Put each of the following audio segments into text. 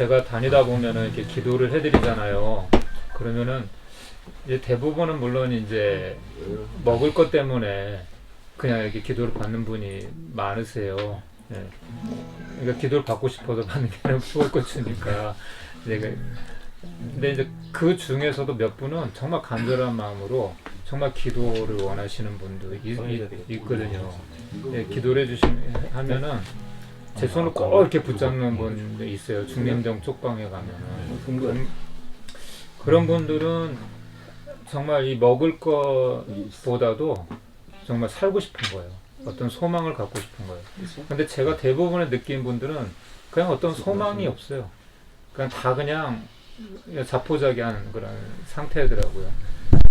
제가 다니다 보면은 이렇게 기도를 해드리잖아요. 그러면은 이제 대부분은 물론 이제 먹을 것 때문에 그냥 이렇게 기도를 받는 분이 많으세요. 네. 그러니까 기도를 받고 싶어서 받는 게 아니라 먹을 것 주니까. 근데 이제 그 중에서도 몇 분은 정말 간절한 마음으로 정말 기도를 원하시는 분도 있거든요. 네, 기도를 하면은 제 손을 꼭 이렇게 붙잡는 분도 있어요. 중림정 쪽방에 가면은. 그런 분들은 정말 이 먹을 것보다도 정말 살고 싶은 거예요. 어떤 소망을 갖고 싶은 거예요. 근데 제가 대부분의 느낀 분들은 그냥 어떤 소망이 없어요. 다 그냥 자포자기한 그런 상태더라고요.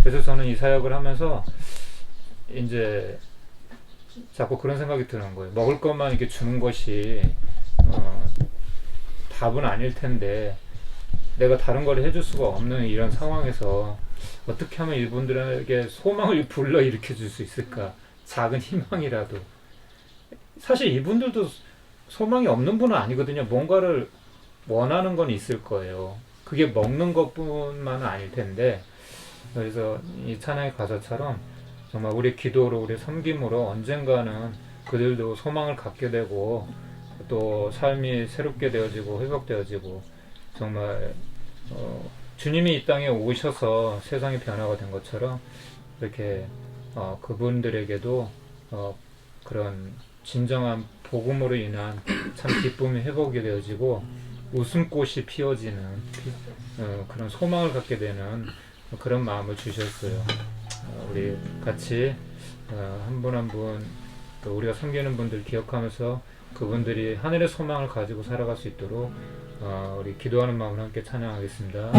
그래서 저는 이 사역을 하면서 이제 자꾸 그런 생각이 드는 거예요. 먹을 것만 이렇게 주는 것이 답은 아닐 텐데 내가 다른 걸 해줄 수가 없는 이런 상황에서 어떻게 하면 이분들에게 소망을 불러일으켜 줄 수 있을까? 작은 희망이라도. 사실 이분들도 소망이 없는 분은 아니거든요. 뭔가를 원하는 건 있을 거예요. 그게 먹는 것뿐만은 아닐 텐데. 그래서 이 찬양의 가사처럼 정말 우리 기도로, 우리 섬김으로 언젠가는 그들도 소망을 갖게 되고 또 삶이 새롭게 되어지고 회복되어지고 정말 주님이 이 땅에 오셔서 세상이 변화가 된 것처럼 이렇게 그분들에게도 그런 진정한 복음으로 인한 참 기쁨이 회복이 되어지고 웃음꽃이 피어지는 그런 소망을 갖게 되는 그런 마음을 주셨어요. 우리 같이 한 분 한 분 또 우리가 섬기는 분들 기억하면서 그분들이 하늘의 소망을 가지고 살아갈 수 있도록 우리 기도하는 마음으로 함께 찬양하겠습니다.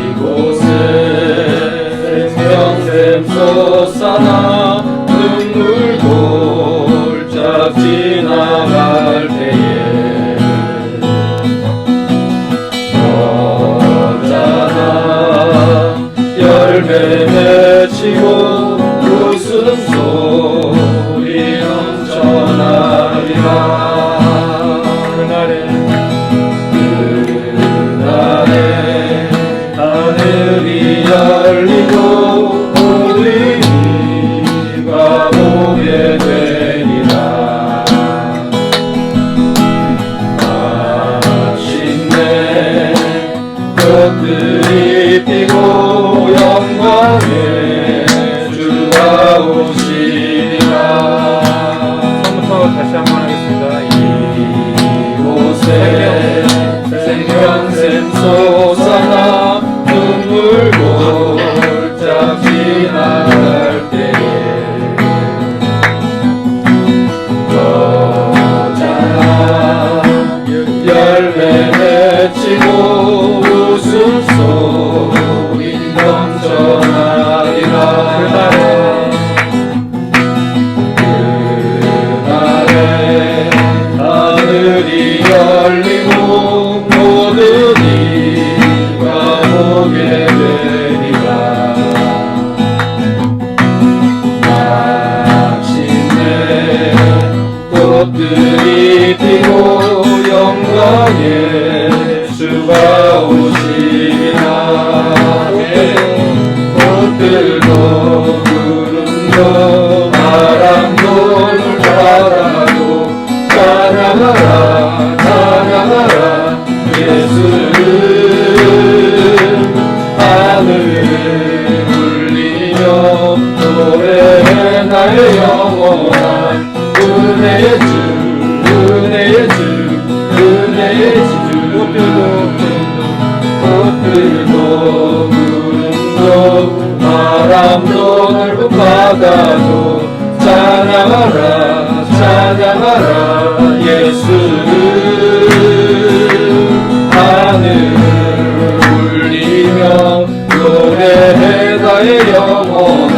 이곳에 생명샘 솟아나 눈물 골짝 지나갈 때에 너잖아 열매 맺히고 웃음소리 넘쳐나리라. 그날에 하늘이 열리고 우리가 보게 되리라. 마침내 꽃들이 피고 영광의 주가 오시리라. 처음부터 다시 한번 하겠습니다. 이곳에 생명샘 솟아나 눈물 골짝 지나갈 때에 너잖아 열매 맺히고 웃음소리 넘쳐나리라. 그날에 하늘이 열리고 모든 이가 보게 되리라. 마침내 꽃들이 피고 영광의 주가 오시리라. 꽃들도 구름도 바람도 물바다도 찬양하라 찬양하라 예수를. 하늘을 울리며 노래해 나의 영원한 은혜의 주 은혜의 주 은혜의 주. 꽃들도 구름도 바람도 넓은 바다도 찬양하라 찬양하라 예수를. 하늘을 울리며 노래해 나의 영원한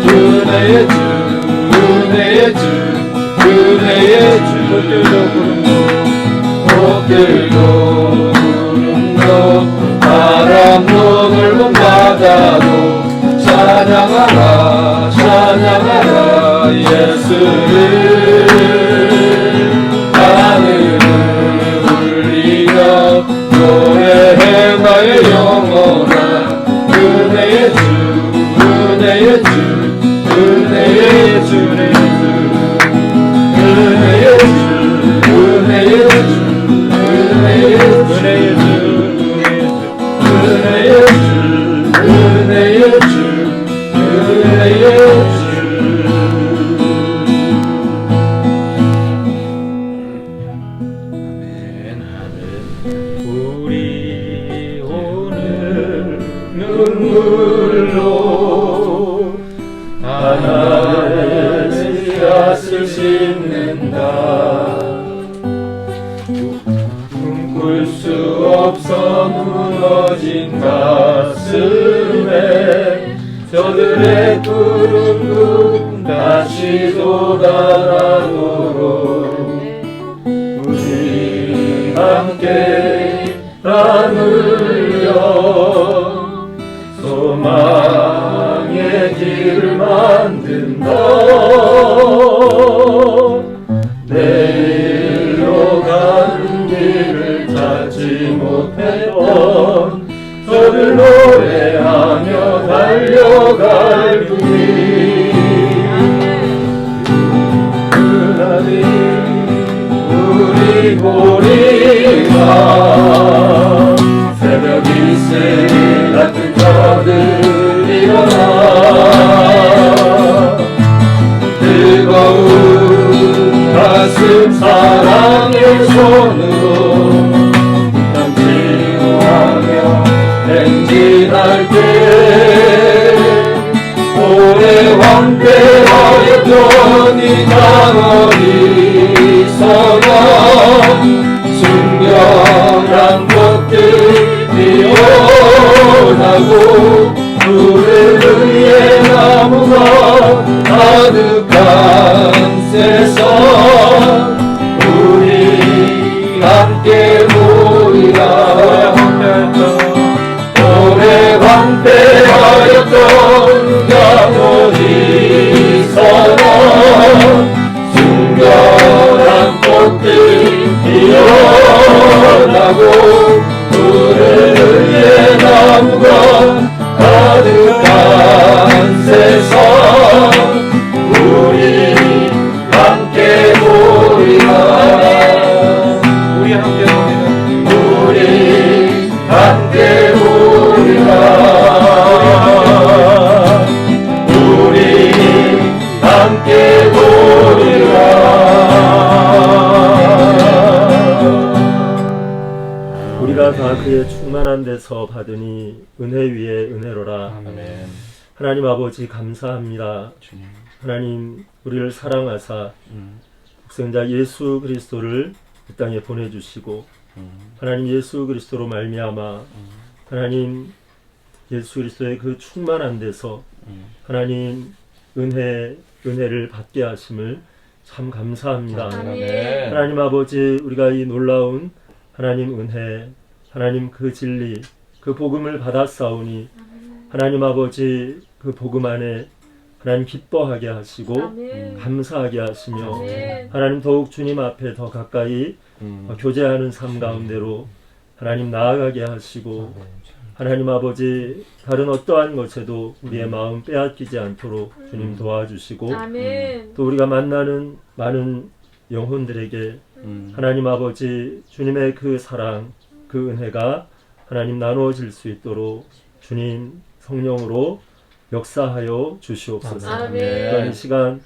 은혜의 주 은혜의 주 은혜의 주. 꽃들도 구름도 바람도 넓은 바다도 찬양하라 찬양하라 예수를 하늘을 울리며 노래해 나의 영혼아 은혜의 주 은혜의 주 은혜의 주를 은혜의 주 은혜의 주 은혜의 주 은혜의 주 은혜의 주 은혜의 주 은혜의 주 우리 오늘 눈물로 하나님의 씨앗을 심는다 꿈꿀 수 없어 무너진 가슴에 저들의 구름도 다시 돋아나도록 우리 함께 나누려 소망의 길을 만든다 내일로 가는 길을 찾지 못했던 저를 노래하며 달려갈 길 그날이 우리 고리가 새벽 일세 같은 저들 일어나 뜨거운 가슴 사랑의 손으로 넘치고하며 행진할 때 오래 황폐하였던 이 땅어리 서가 순결한 꽃들 피어나고 푸른 위에 나무가 가득한 세상 우리 함께 모이라 오래 황폐하였던 영원히 서나 순결한 꽃들 피어나고 푸른 위에 나무가 가득한 세상 우리 함께 모이라 우리 함께 모이라 우리 함께 모이라 우리 함께 모이라 우리가 다 그의 충만한 데서 받으니 은혜 위에 은혜로라. 아멘. 하나님 아버지 감사합니다. 하나님 우리를 사랑하사 독생자 예수 그리스도를 이 땅에 보내주시고 하나님 예수 그리스도로 말미암아 하나님 예수 그리스도의 그 충만한 데서 하나님 은혜를 받게 하심을 참 감사합니다. 아멘. 하나님 아버지 우리가 이 놀라운 하나님 은혜 하나님 그 진리 그 복음을 받았사오니 하나님 아버지 그 복음 안에 하나님 기뻐하게 하시고 아멘. 감사하게 하시며 아멘. 하나님 더욱 주님 앞에 더 가까이 교제하는 삶 가운데로 하나님 나아가게 하시고 하나님 아버지 다른 어떠한 것에도 우리의 마음 빼앗기지 않도록 주님 도와주시고 아멘. 또 우리가 만나는 많은 영혼들에게 하나님 아버지 주님의 그 사랑 그 은혜가 하나님 나누어질 수 있도록 주님 성령으로 역사하여 주시옵소서. 아멘. 또한 이 시간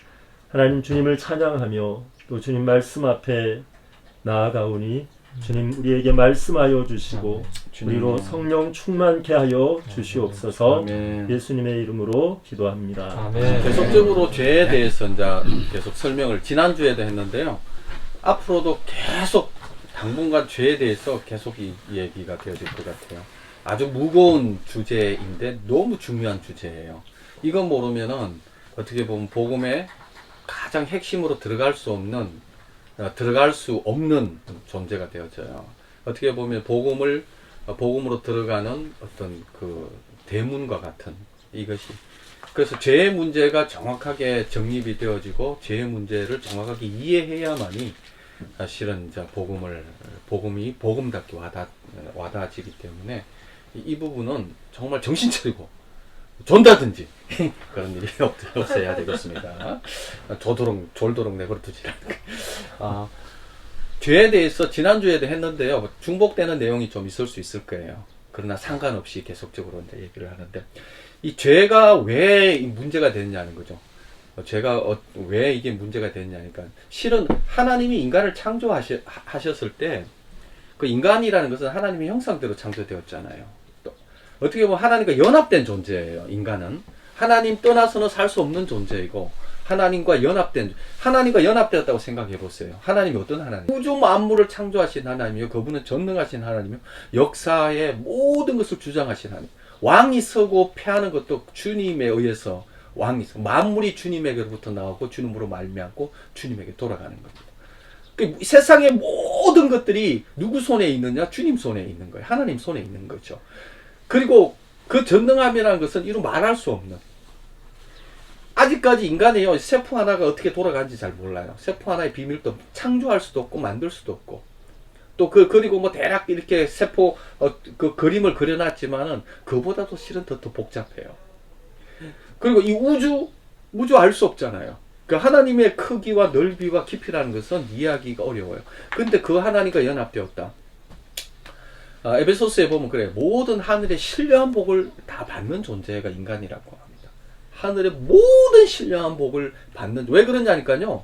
하나님 주님을 찬양하며 또 주님 말씀 앞에 나아가오니 주님 우리에게 말씀하여 주시고 우리로 성령 충만케 하여 주시옵소서. 아멘. 예수님의 이름으로 기도합니다. 아멘. 계속적으로 죄에 대해서 이제 계속 설명을 지난주에도 했는데요. 앞으로도 계속 당분간 죄에 대해서 계속 이 얘기가 되어질 것 같아요. 아주 무거운 주제인데 너무 중요한 주제예요. 이거 모르면은 어떻게 보면 복음의 가장 핵심으로 들어갈 수 없는 존재가 되어져요. 어떻게 보면 복음으로 들어가는 어떤 그 대문과 같은 이것이 그래서 죄의 문제가 정확하게 정립이 되어지고 죄의 문제를 정확하게 이해해야만이 사실은 이제 복음이 복음답게 와닿아지기 때문에 이 부분은 정말 정신 차리고 존다든지 그런 일이 없어야 되겠습니다. 졸도록 내버려 두지 않고. 죄에 대해서 지난주에도 했는데요. 중복되는 내용이 좀 있을 수 있을 거예요. 그러나 상관없이 계속적으로 이제 얘기를 하는데, 이 죄가 왜 문제가 되느냐는 거죠. 죄가 왜 이게 문제가 되느냐니까, 실은 하나님이 인간을 창조하셨을 때 그 인간이라는 것은 하나님의 형상대로 창조되었잖아요. 또 어떻게 보면 하나님과 연합된 존재예요. 인간은 하나님 떠나서는 살 수 없는 존재이고, 하나님과 연합되었다고 생각해 보세요. 하나님이 어떤 하나님? 우주 만물을 창조하신 하나님이요, 그분은 전능하신 하나님이요, 역사의 모든 것을 주장하신 하나님. 왕이 서고 패하는 것도 주님에 의해서 만물이 주님에게로부터 나오고 주님으로 말미암고 주님에게 돌아가는 겁니다. 그 세상의 모든 것들이 누구 손에 있느냐? 주님 손에 있는 거예요. 하나님 손에 있는 거죠. 그리고 그 전능함이라는 것은 이루 말할 수 없는, 아직까지 인간이요, 세포 하나가 어떻게 돌아가는지 잘 몰라요. 세포 하나의 비밀도 창조할 수도 없고 만들 수도 없고, 또 그리고 뭐 대략 이렇게 세포 그 그림을 그려놨지만은 그보다도 실은 더 복잡해요. 그리고 이 우주 알 수 없잖아요. 그 하나님의 크기와 넓이와 깊이라는 것은 이해하기가 어려워요. 근데 그 하나님과 연합되었다. 에베소스에 보면 그래요. 모든 하늘의 신령한 복을 다 받는 존재가 인간이라고 합니다. 하늘의 모든 신령한 복을 받는, 왜 그러냐니까요,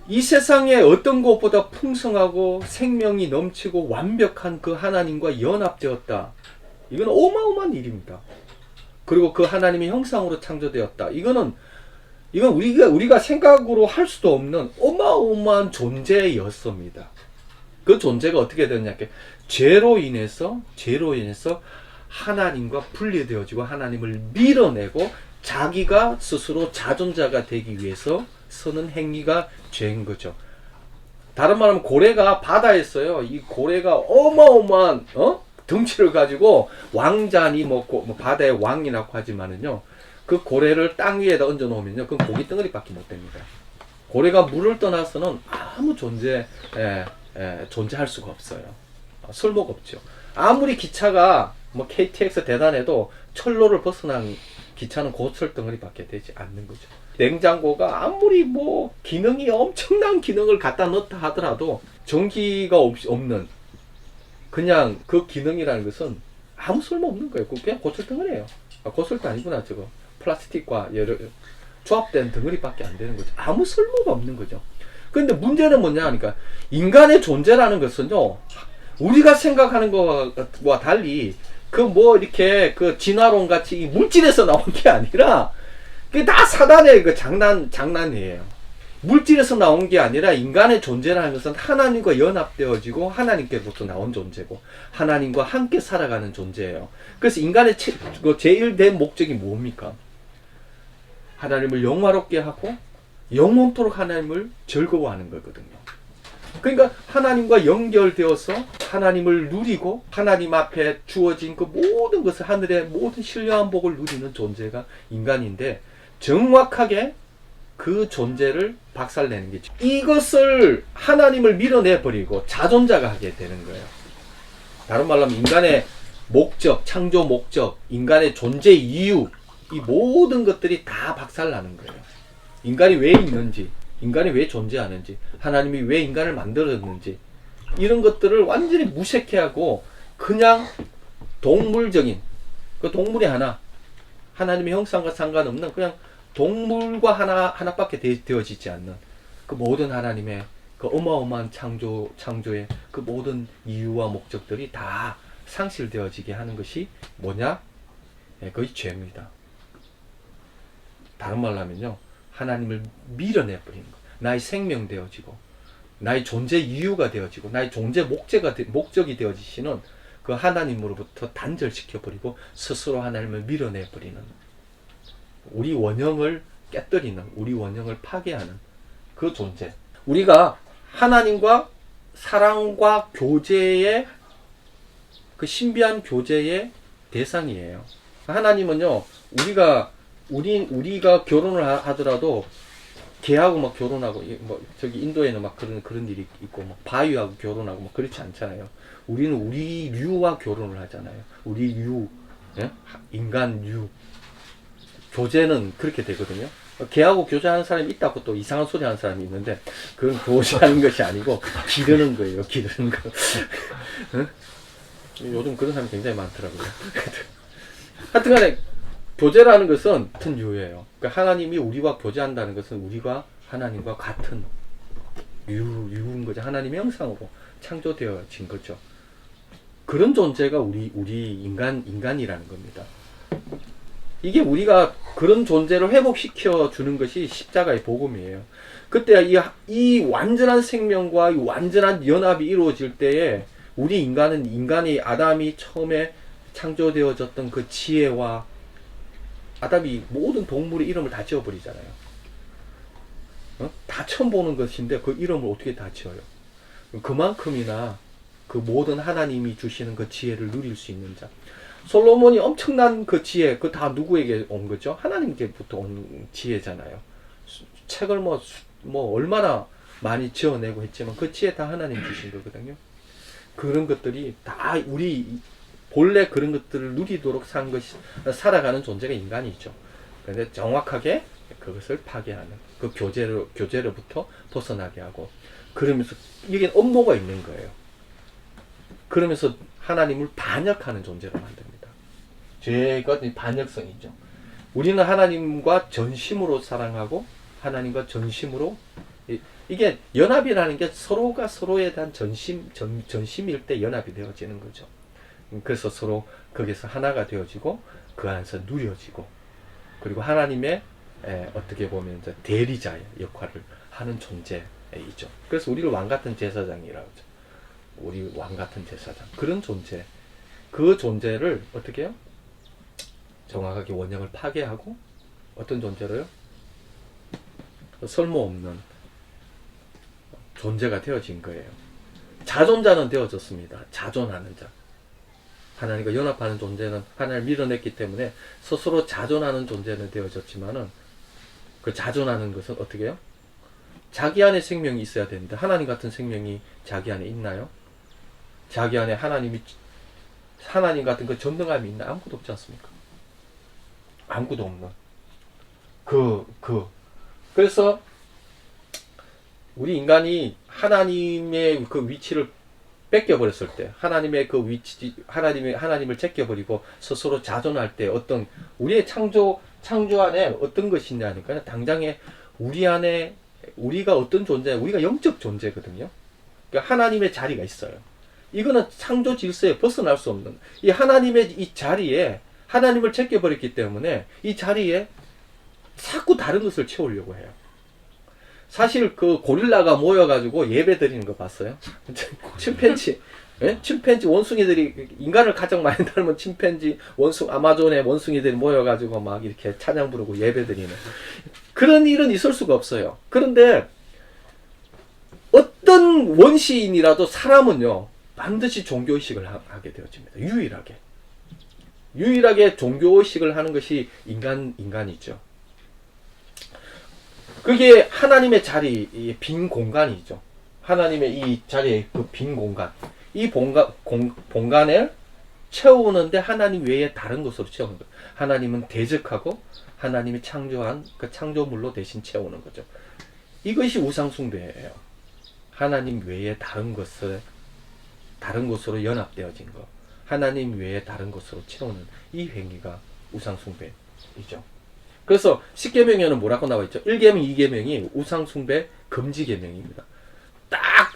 이 세상에 어떤 것보다 풍성하고 생명이 넘치고 완벽한 그 하나님과 연합되었다. 이건 어마어마한 일입니다. 그리고 그 하나님의 형상으로 창조되었다. 이건 우리가 생각으로 할 수도 없는 어마어마한 존재였습니다. 그 존재가 어떻게 되느냐, 죄로 인해서 하나님과 분리되어지고 하나님을 밀어내고 자기가 스스로 자존자가 되기 위해서 서는 행위가 죄인 거죠. 다른 말하면 고래가 바다에서요, 이 고래가 어마어마한 덩치를 가지고 왕자니 뭐 바다의 왕이라고 하지만은요, 그 고래를 땅 위에다 얹어 놓으면요, 그건 고기 덩어리밖에 못 됩니다. 고래가 물을 떠나서는 아무 존재할 수가 없어요. 쓸모가 없죠. 아무리 기차가 뭐 KTX 대단해도 철로를 벗어난 기차는 고철 덩어리밖에 되지 않는 거죠. 냉장고가 아무리 뭐 엄청난 기능을 갖다 넣다 하더라도 전기가 없는 그냥 그 기능이라는 것은 아무 쓸모 없는 거예요. 그냥 고철 덩어리예요. 고철도 아니구나, 저거. 플라스틱과 조합된 덩어리밖에 안 되는 거죠. 아무 쓸모가 없는 거죠. 그런데 문제는 뭐냐 하니까, 인간의 존재라는 것은요, 우리가 생각하는 것과 달리 이렇게 진화론 같이 이 물질에서 나온 게 아니라, 그게 다 사단의 장난이에요. 물질에서 나온 게 아니라 인간의 존재라는 것은 하나님과 연합되어지고 하나님께로부터 나온 존재고 하나님과 함께 살아가는 존재예요. 그래서 인간의 제일된 목적이 뭡니까? 하나님을 영화롭게 하고 영원토록 하나님을 즐거워하는 거거든요. 그러니까 하나님과 연결되어서 하나님을 누리고 하나님 앞에 주어진 그 모든 것을, 하늘의 모든 신령한 복을 누리는 존재가 인간인데, 정확하게 그 존재를 박살내는 게, 이것을 하나님을 밀어내버리고 자존자가 하게 되는 거예요. 다른 말로 하면 인간의 목적, 창조 목적, 인간의 존재 이유, 이 모든 것들이 다 박살나는 거예요. 인간이 왜 있는지, 인간이 왜 존재하는지, 하나님이 왜 인간을 만들었는지, 이런 것들을 완전히 무색해하고 그냥 동물적인, 그 동물이 하나, 하나님의 형상과 상관없는 그냥 동물과 하나밖에 되어지지 않는 그 모든 하나님의 그 어마어마한 창조의 그 모든 이유와 목적들이 다 상실되어지게 하는 것이 뭐냐? 그것이 죄입니다. 다른 말로 하면요, 하나님을 밀어내버리는 것. 나의 생명 되어지고 나의 존재 이유가 되어지고 나의 존재 목적이 되어지시는 그 하나님으로부터 단절시켜버리고 스스로 하나님을 밀어내버리는, 우리 원형을 깨뜨리는, 우리 원형을 파괴하는 그 존재. 우리가 하나님과 사랑과 교제의 그 신비한 교제의 대상이에요. 하나님은요, 우리가 우리가 결혼을 하더라도 개하고 막 결혼하고 뭐 저기 인도에는 막 그런 일이 있고 막 바위하고 결혼하고 막 그렇지 않잖아요. 우리는 우리 류와 결혼을 하잖아요. 우리 류, 예? 인간 류. 교제는 그렇게 되거든요. 개하고 교제하는 사람이 있다고 또 이상한 소리 하는 사람이 있는데 그건 교제하는 것이 아니고 기르는 거예요. 기르는 거. 응? 요즘 그런 사람이 굉장히 많더라고요. 하여튼간에 교제라는 것은 같은 유예요. 그러니까 하나님이 우리와 교제한다는 것은 우리가 하나님과 같은 유인 거죠. 하나님의 형상으로 창조되어진 거죠. 그런 존재가 우리 인간이라는 겁니다. 이게 우리가 그런 존재를 회복시켜 주는 것이 십자가의 복음이에요. 그때 이 완전한 생명과 이 완전한 연합이 이루어질 때에 우리 인간이 아담이 처음에 창조되어졌던 그 지혜와 아담이 모든 동물의 이름을 다 지어버리잖아요. 다 처음 보는 것인데 그 이름을 어떻게 다 지어요? 그만큼이나 그 모든 하나님이 주시는 그 지혜를 누릴 수 있는 자. 솔로몬이 엄청난 그 지혜, 그 다 누구에게 온 거죠? 하나님께부터 온 지혜잖아요. 책을 뭐 얼마나 많이 지어내고 했지만 그 지혜 다 하나님 주신 거거든요. 그런 것들이 다 우리 본래 그런 것들을 누리도록 살아가는 존재가 인간이죠. 그런데 정확하게 그것을 파괴하는 그 교제로부터 벗어나게 하고 그러면서 이게 업무가 있는 거예요. 그러면서 하나님을 반역하는 존재로 만듭니다. 죄가 반역성이죠. 우리는 하나님과 전심으로 사랑하고 하나님과 전심으로 이게 연합이라는 게 서로가 서로에 대한 전심일 때 연합이 되어지는 거죠. 그래서 서로 거기서 하나가 되어지고 그 안에서 누려지고 그리고 하나님의 어떻게 보면 이제 대리자의 역할을 하는 존재이죠. 그래서 우리를 왕 같은 제사장이라고 하죠. 우리 왕 같은 제사장 그런 존재 그 존재를 어떻게 해요? 정확하게 원형을 파괴하고 어떤 존재로요? 설모없는 존재가 되어진 거예요. 자존자는 되어졌습니다. 자존하는 자. 하나님과 연합하는 존재는 하나님을 밀어냈기 때문에 스스로 자존하는 존재는 되어졌지만은 그 자존하는 것은 어떻게 해요? 자기 안에 생명이 있어야 되는데 하나님 같은 생명이 자기 안에 있나요? 자기 안에 하나님 같은 그 전능함이 있나? 아무것도 없지 않습니까? 아무것도 없는. 그래서 우리 인간이 하나님의 그 위치를 뺏겨버렸을 때, 하나님의 그 위치, 하나님을 제껴버리고 스스로 자존할 때 어떤, 우리의 창조 안에 어떤 것이 있냐니까요. 당장에 우리 안에, 우리가 어떤 존재, 우리가 영적 존재거든요. 그러니까 하나님의 자리가 있어요. 이거는 창조 질서에 벗어날 수 없는, 이 하나님의 이 자리에, 하나님을 제껴버렸기 때문에 이 자리에 자꾸 다른 것을 채우려고 해요. 사실 그 고릴라가 모여가지고 예배 드리는 거 봤어요? 침팬지, 예? 침팬지 원숭이들이 인간을 가장 많이 닮은 침팬지 아마존의 원숭이들이 모여가지고 막 이렇게 찬양 부르고 예배 드리는 그런 일은 있을 수가 없어요. 그런데 어떤 원시인이라도 사람은요 반드시 종교의식을 하게 되어집니다. 유일하게 종교의식을 하는 것이 인간이죠. 그게 하나님의 자리, 빈 공간이죠. 하나님의 이 자리에 그 빈 공간. 이 공간을 채우는데 하나님 외에 다른 것으로 채우는 거예요. 하나님은 대적하고 하나님이 창조한 그 창조물로 대신 채우는 거죠. 이것이 우상숭배예요. 하나님 외에 다른 것으로 연합되어진 것. 하나님 외에 다른 것으로 채우는 이 행위가 우상숭배이죠. 그래서 10계명에는 뭐라고 나와 있죠? 1계명, 2계명이 우상숭배 금지계명입니다. 딱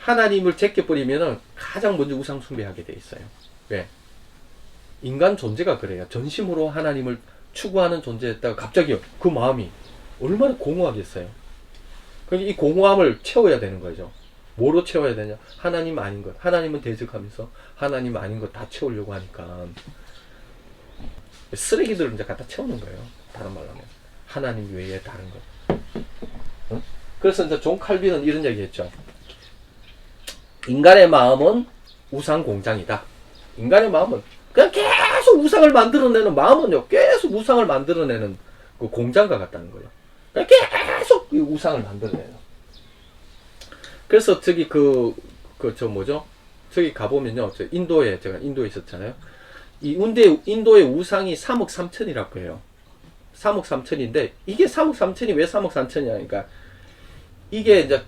하나님을 제껴버리면 가장 먼저 우상숭배하게 돼 있어요. 왜? 인간 존재가 그래요. 전심으로 하나님을 추구하는 존재였다가 갑자기 그 마음이 얼마나 공허하겠어요. 그러니까 이 공허함을 채워야 되는 거죠. 뭐로 채워야 되냐? 하나님 아닌 것. 하나님은 대적하면서 하나님 아닌 것 다 채우려고 하니까 쓰레기들을 이제 갖다 채우는 거예요. 다른 말로 하면 하나님 외에 다른 것. 응? 그래서 이제 존 칼빈은 이런 얘기했죠. 인간의 마음은 우상 공장이다. 인간의 마음은 그냥 계속 계속 우상을 만들어내는 마음은요, 계속 우상을 만들어내는 그 공장과 같다는 거예요. 그러니까 계속 이 우상을 만들어내요. 그래서 저기 저기 가보면요, 제가 인도에 있었잖아요. 인도의 우상이 3억 3천이라고 해요. 3억 3천인데, 이게 3억 3천이 왜 3억 3천이냐, 그러니까, 이게 이제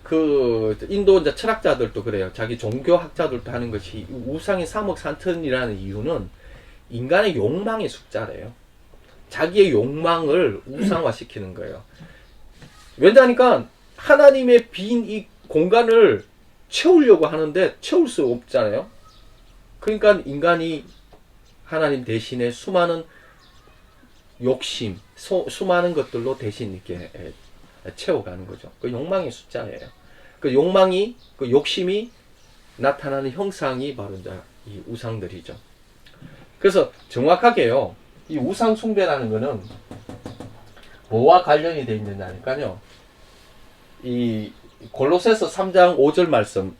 인도 이제 철학자들도 그래요. 자기 종교학자들도 하는 것이, 우상이 3억 3천이라는 이유는 인간의 욕망의 숫자래요. 자기의 욕망을 우상화시키는 거예요. 왜냐하니까, 하나님의 빈 이 공간을 채우려고 하는데, 채울 수 없잖아요. 그러니까 인간이 하나님 대신에 수많은 욕심, 수많은 것들로 대신 이렇게 채워가는 거죠. 그 욕망의 숫자예요. 그 욕망이, 그 욕심이 나타나는 형상이 바로 이제 이 우상들이죠. 그래서 정확하게요, 이 우상 숭배라는 거는 뭐와 관련이 되어 있느냐니까요. 이 골로새서 3장 5절 말씀,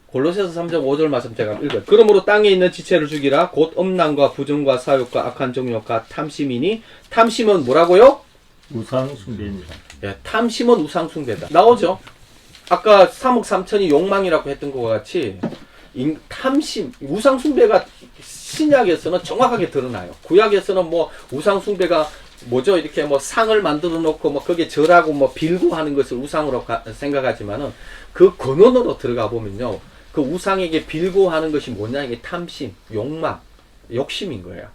골로새서 3장 5절 말씀 제가 읽어요. 그러므로 땅에 있는 지체를 죽이라. 곧 음란과 부정과 사욕과 악한 정욕과 탐심이니, 탐심은 뭐라고요? 우상 숭배입니다. 예, 탐심은 우상 숭배다. 나오죠? 아까 3억 3천이 욕망이라고 했던 것과 같이 탐심, 우상 숭배가 신약에서는 정확하게 드러나요. 구약에서는 뭐 우상 숭배가 뭐죠? 이렇게 뭐 상을 만들어 놓고 뭐 거기에 절하고 뭐 빌고 하는 것을 우상으로 생각하지만은, 그 근원으로 들어가 보면요, 그 우상에게 빌고 하는 것이 뭐냐, 이게 탐심, 욕망, 욕심인 거예요.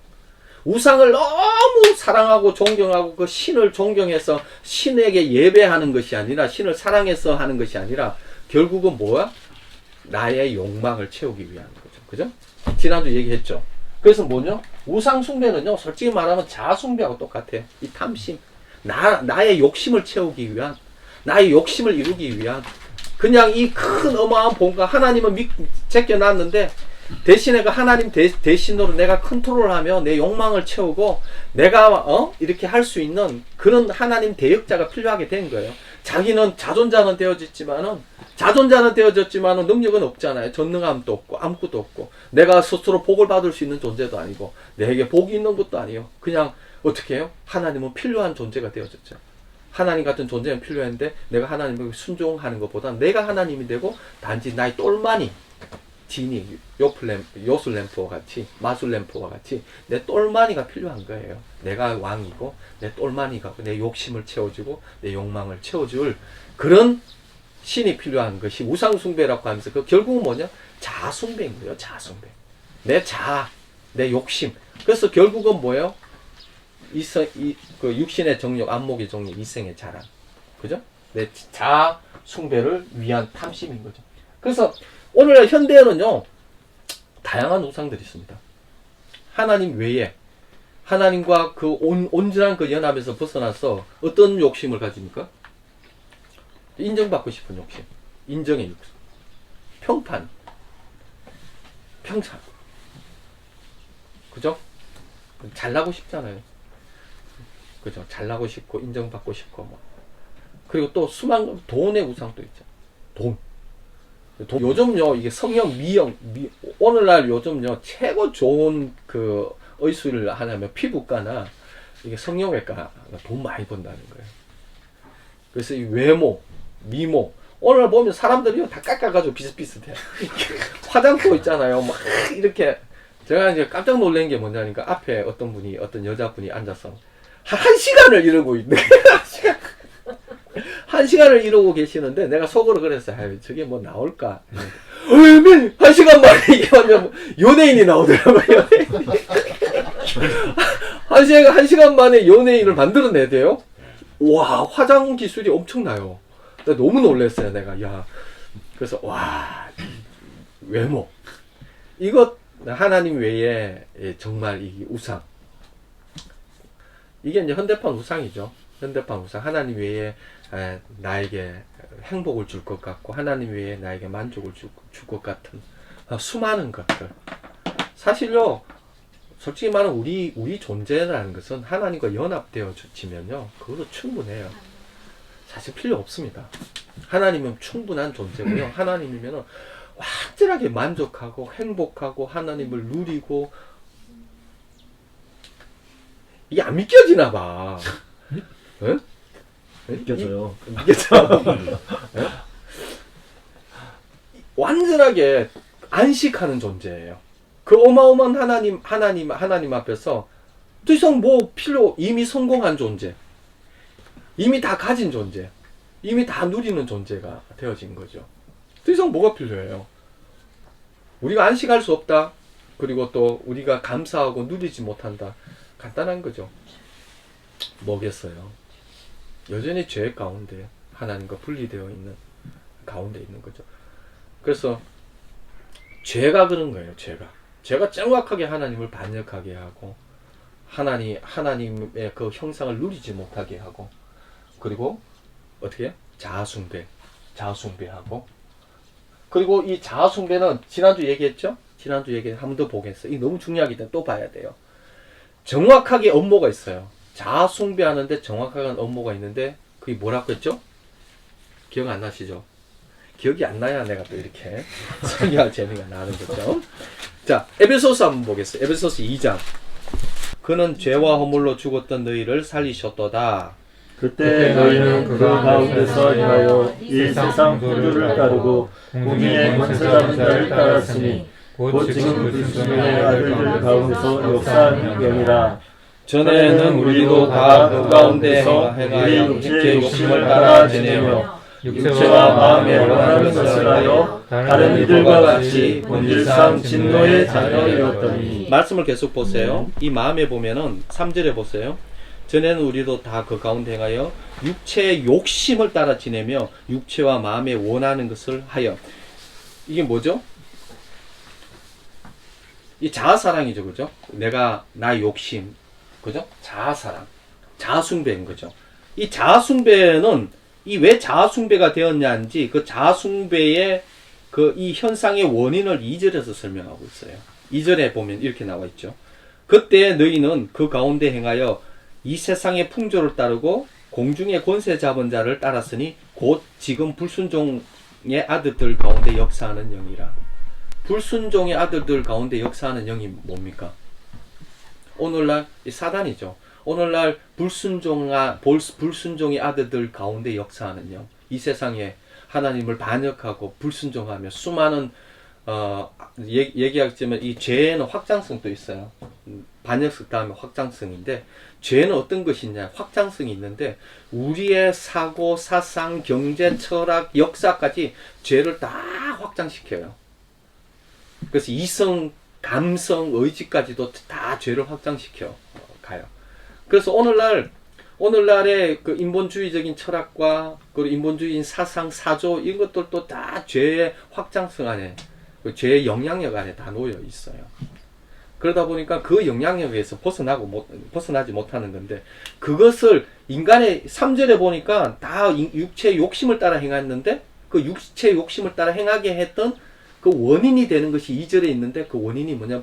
우상을 너무 사랑하고 존경하고 그 신을 존경해서 신에게 예배하는 것이 아니라, 신을 사랑해서 하는 것이 아니라, 결국은 뭐야? 나의 욕망을 채우기 위한 거죠. 그죠? 지난주 얘기했죠. 그래서 뭐냐? 우상 숭배는요, 솔직히 말하면 자아 숭배하고 똑같아요. 이 탐심, 나의 욕심을 채우기 위한, 나의 욕심을 이루기 위한, 그냥 이 큰 어마어마한 본가, 하나님은 제껴놨는데 대신에 그 하나님 대신으로 내가 컨트롤하며 내 욕망을 채우고 내가 이렇게 할 수 있는 그런 하나님 대역자가 필요하게 된 거예요. 자기는 자존자는 되어졌지만은 능력은 없잖아요. 전능함도 없고 아무것도 없고, 내가 스스로 복을 받을 수 있는 존재도 아니고 내게 복이 있는 것도 아니에요. 그냥 어떻게 해요? 하나님은 필요한 존재가 되어졌죠. 하나님 같은 존재는 필요한데, 내가 하나님에게 순종하는 것보다 내가 하나님이 되고 단지 나의 똘마니 지니 요술램프와 같이, 마술램프와 같이 내 똘마니가 필요한 거예요. 내가 왕이고 내 똘마니가 내 욕심을 채워주고 내 욕망을 채워줄 그런 신이 필요한 것이 우상숭배라고 하면서, 그 결국은 뭐냐? 자아숭배인 거예요. 자아숭배. 내 자아, 내 욕심. 그래서 결국은 뭐예요? 그 육신의 정욕, 안목의 정욕, 이생의 자랑. 그죠? 내 자아 숭배를 위한 탐심인 거죠. 그래서 오늘날 현대에는요, 다양한 우상들이 있습니다. 하나님 외에, 하나님과 그 온전한 그 연합에서 벗어나서 어떤 욕심을 가집니까? 인정받고 싶은 욕심, 인정의 욕심, 평판, 평상. 그죠? 잘나고 싶잖아요. 그죠? 잘나고 싶고, 인정받고 싶고, 뭐. 그리고 또 수많은 돈의 우상도 있죠. 돈. 요즘요, 이게 성형, 오늘날 요즘요, 최고 좋은 그 의술을 하려면 피부과나 이게 성형외과가 돈 많이 번다는 거예요. 그래서 이 외모, 미모, 오늘 보면 사람들이요, 다 깎아가지고 비슷비슷해. 화장도 있잖아요. 막 이렇게. 제가 이제 깜짝 놀란 게 뭐냐니까, 앞에 어떤 여자분이 앉아서 한 시간을 이러고 있네. 한 시간을 이러고 계시는데, 내가 속으로 그랬어요. 아유, 저게 뭐 나올까? 한 시간 만에 이게 완전 연예인이 나오더라고요. 한 시간 만에 연예인을 만들어내야 돼요? 와, 화장 기술이 엄청나요. 너무 놀랐어요, 내가. 야. 그래서, 와, 외모. 이것, 하나님 외에 정말 이 우상. 이게 이제 현대판 우상이죠. 현대판 우상. 하나님 외에 나에게 행복을 줄 것 같고, 하나님 외에 나에게 만족을 줄 것 같은 수많은 것들. 사실요, 솔직히 말하면 우리 존재라는 것은 하나님과 연합되어지면요, 그걸로 충분해요. 사실 필요 없습니다. 하나님은 충분한 존재고요. 하나님이면은 완전하게 만족하고 행복하고 하나님을 누리고 이게 안 믿겨지나 봐. 응? 느껴져요. 믿겨져. 응? 완전하게 안식하는 존재예요. 그 어마어마한 하나님 앞에서 더 이상 뭐 이미 성공한 존재, 이미 다 가진 존재, 이미 다 누리는 존재가 되어진 거죠. 더 이상 뭐가 필요해요? 우리가 안식할 수 없다. 그리고 또 우리가 감사하고 누리지 못한다. 간단한 거죠. 뭐겠어요? 여전히 죄 가운데 하나님과 분리되어 있는 가운데 있는 거죠. 그래서 죄가 그런 거예요. 죄가 정확하게 하나님을 반역하게 하고 하나님의 그 형상을 누리지 못하게 하고, 그리고 어떻게 자아숭배하고, 그리고 이 자아숭배는 지난주 얘기했죠? 지난주 얘기 한 번 더 보겠어요. 이게 너무 중요하기 때문에 또 봐야 돼요. 정확하게 업무가 있어요. 자아숭배하는데 정확한 업무가 있는데 그게 뭐라고 했죠? 기억 안 나시죠? 기억이 안 나야 내가 또 이렇게 설명할 재미가 나는 거죠. 자, 에베소서 한번 보겠어요. 에베소서 2장. 그는 죄와 허물로 죽었던 너희를 살리셨도다. 그때 너희는 그 가운데서 인하여 이 세상 풍조를 따르고 공중의 권세 잡은 자를 따랐으니 곧 지금 불순종의 아들들 가운데서 역사하는 영이라. 전에는 우리도 다 그 가운데서 행하여 육체의 욕심을 따라 지내며 육체와 마음에 원하는 것을 하여 다른 이들과 같이 본질상 진노의 자녀였더니. 말씀을 계속 보세요. 이 마음에 보면은 3절에 보세요. 전에는 우리도 다 그 가운데 행하여 육체의 욕심을 따라 지내며 육체와 마음에 원하는 것을 하여. 이게 뭐죠? 이 자아사랑이죠. 그죠? 나의 욕심. 그죠? 자아사랑. 자아숭배인 거죠. 이 자아숭배는 왜 자아숭배가 되었냐는지 그 자아숭배의 이 현상의 원인을 2절에서 설명하고 있어요. 2절에 보면 이렇게 나와 있죠. 그때 너희는 그 가운데 행하여 이 세상의 풍조를 따르고 공중의 권세 잡은 자를 따랐으니 곧 지금 불순종의 아들들 가운데 역사하는 영이라. 불순종의 아들들 가운데 역사하는 영이 뭡니까? 오늘날 사단이죠. 오늘날 불순종의 아들들 가운데 역사하는 영. 이 세상에 하나님을 반역하고 불순종하며 수많은 얘기하겠지만 이 죄에는 확장성도 있어요. 반역성 다음에 확장성인데, 죄는 어떤 것이냐? 확장성이 있는데 우리의 사고, 사상, 경제, 철학, 역사까지 죄를 다 확장시켜요. 그래서 이성, 감성, 의지까지도 다 죄를 확장시켜 가요. 그래서 오늘날의 그 인본주의적인 철학과 그리고 인본주의적인 사상, 사조 이런 것들도 다 죄의 확장성 안에, 그 죄의 영향력 안에 다 놓여 있어요. 그러다 보니까 그 영향력에서 벗어나지 못하는 건데, 그것을 인간의 3절에 보니까 다 육체의 욕심을 따라 행했는데, 그 육체의 욕심을 따라 행하게 했던 그 원인이 되는 것이 2절에 있는데, 그 원인이 뭐냐?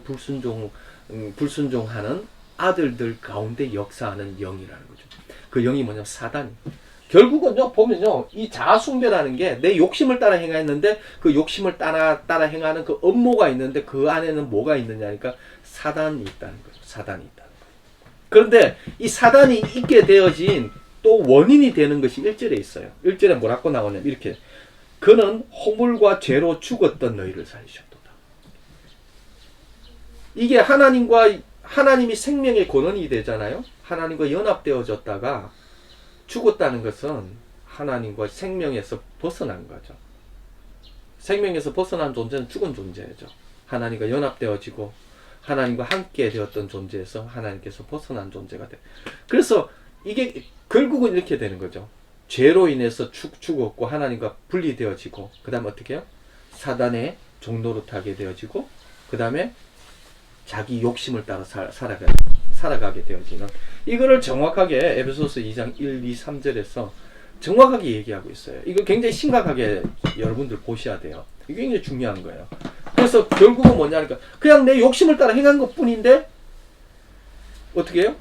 불순종하는 아들들 가운데 역사하는 영이라는 거죠. 그 영이 뭐냐면 사단이. 결국은요, 보면요, 이 자아숭배라는 게 내 욕심을 따라 행했는데, 그 욕심을 따라 행하는 그 업무가 있는데, 그 안에는 뭐가 있느냐니까 사단이 있다는 거죠. 사단이 있다는 거예요. 그런데 이 사단이 있게 되어진 또 원인이 되는 것이 1절에 있어요. 1절에 뭐라고 나오냐면 이렇게. 그는 허물과 죄로 죽었던 너희를 살리셨도다. 이게 하나님이 생명의 근원이 되잖아요. 하나님과 연합되어졌다가 죽었다는 것은 하나님과 생명에서 벗어난 거죠. 생명에서 벗어난 존재는 죽은 존재죠. 하나님과 연합되어지고 하나님과 함께 되었던 존재에서 하나님께서 벗어난 존재가 돼. 그래서 이게 결국은 이렇게 되는 거죠. 죄로 인해서 죽었고 하나님과 분리되어지고, 그 다음에 어떻게 해요? 사단의 종노릇하게 되어지고, 그 다음에 자기 욕심을 따라 살아가게 되어지는, 이거를 정확하게 에베소서 2장 1, 2, 3절에서 정확하게 얘기하고 있어요. 이거 굉장히 심각하게 여러분들 보셔야 돼요. 이게 굉장히 중요한 거예요. 그래서 결국은 뭐냐니까 그냥 내 욕심을 따라 행한 것 뿐인데 어떻게 해요?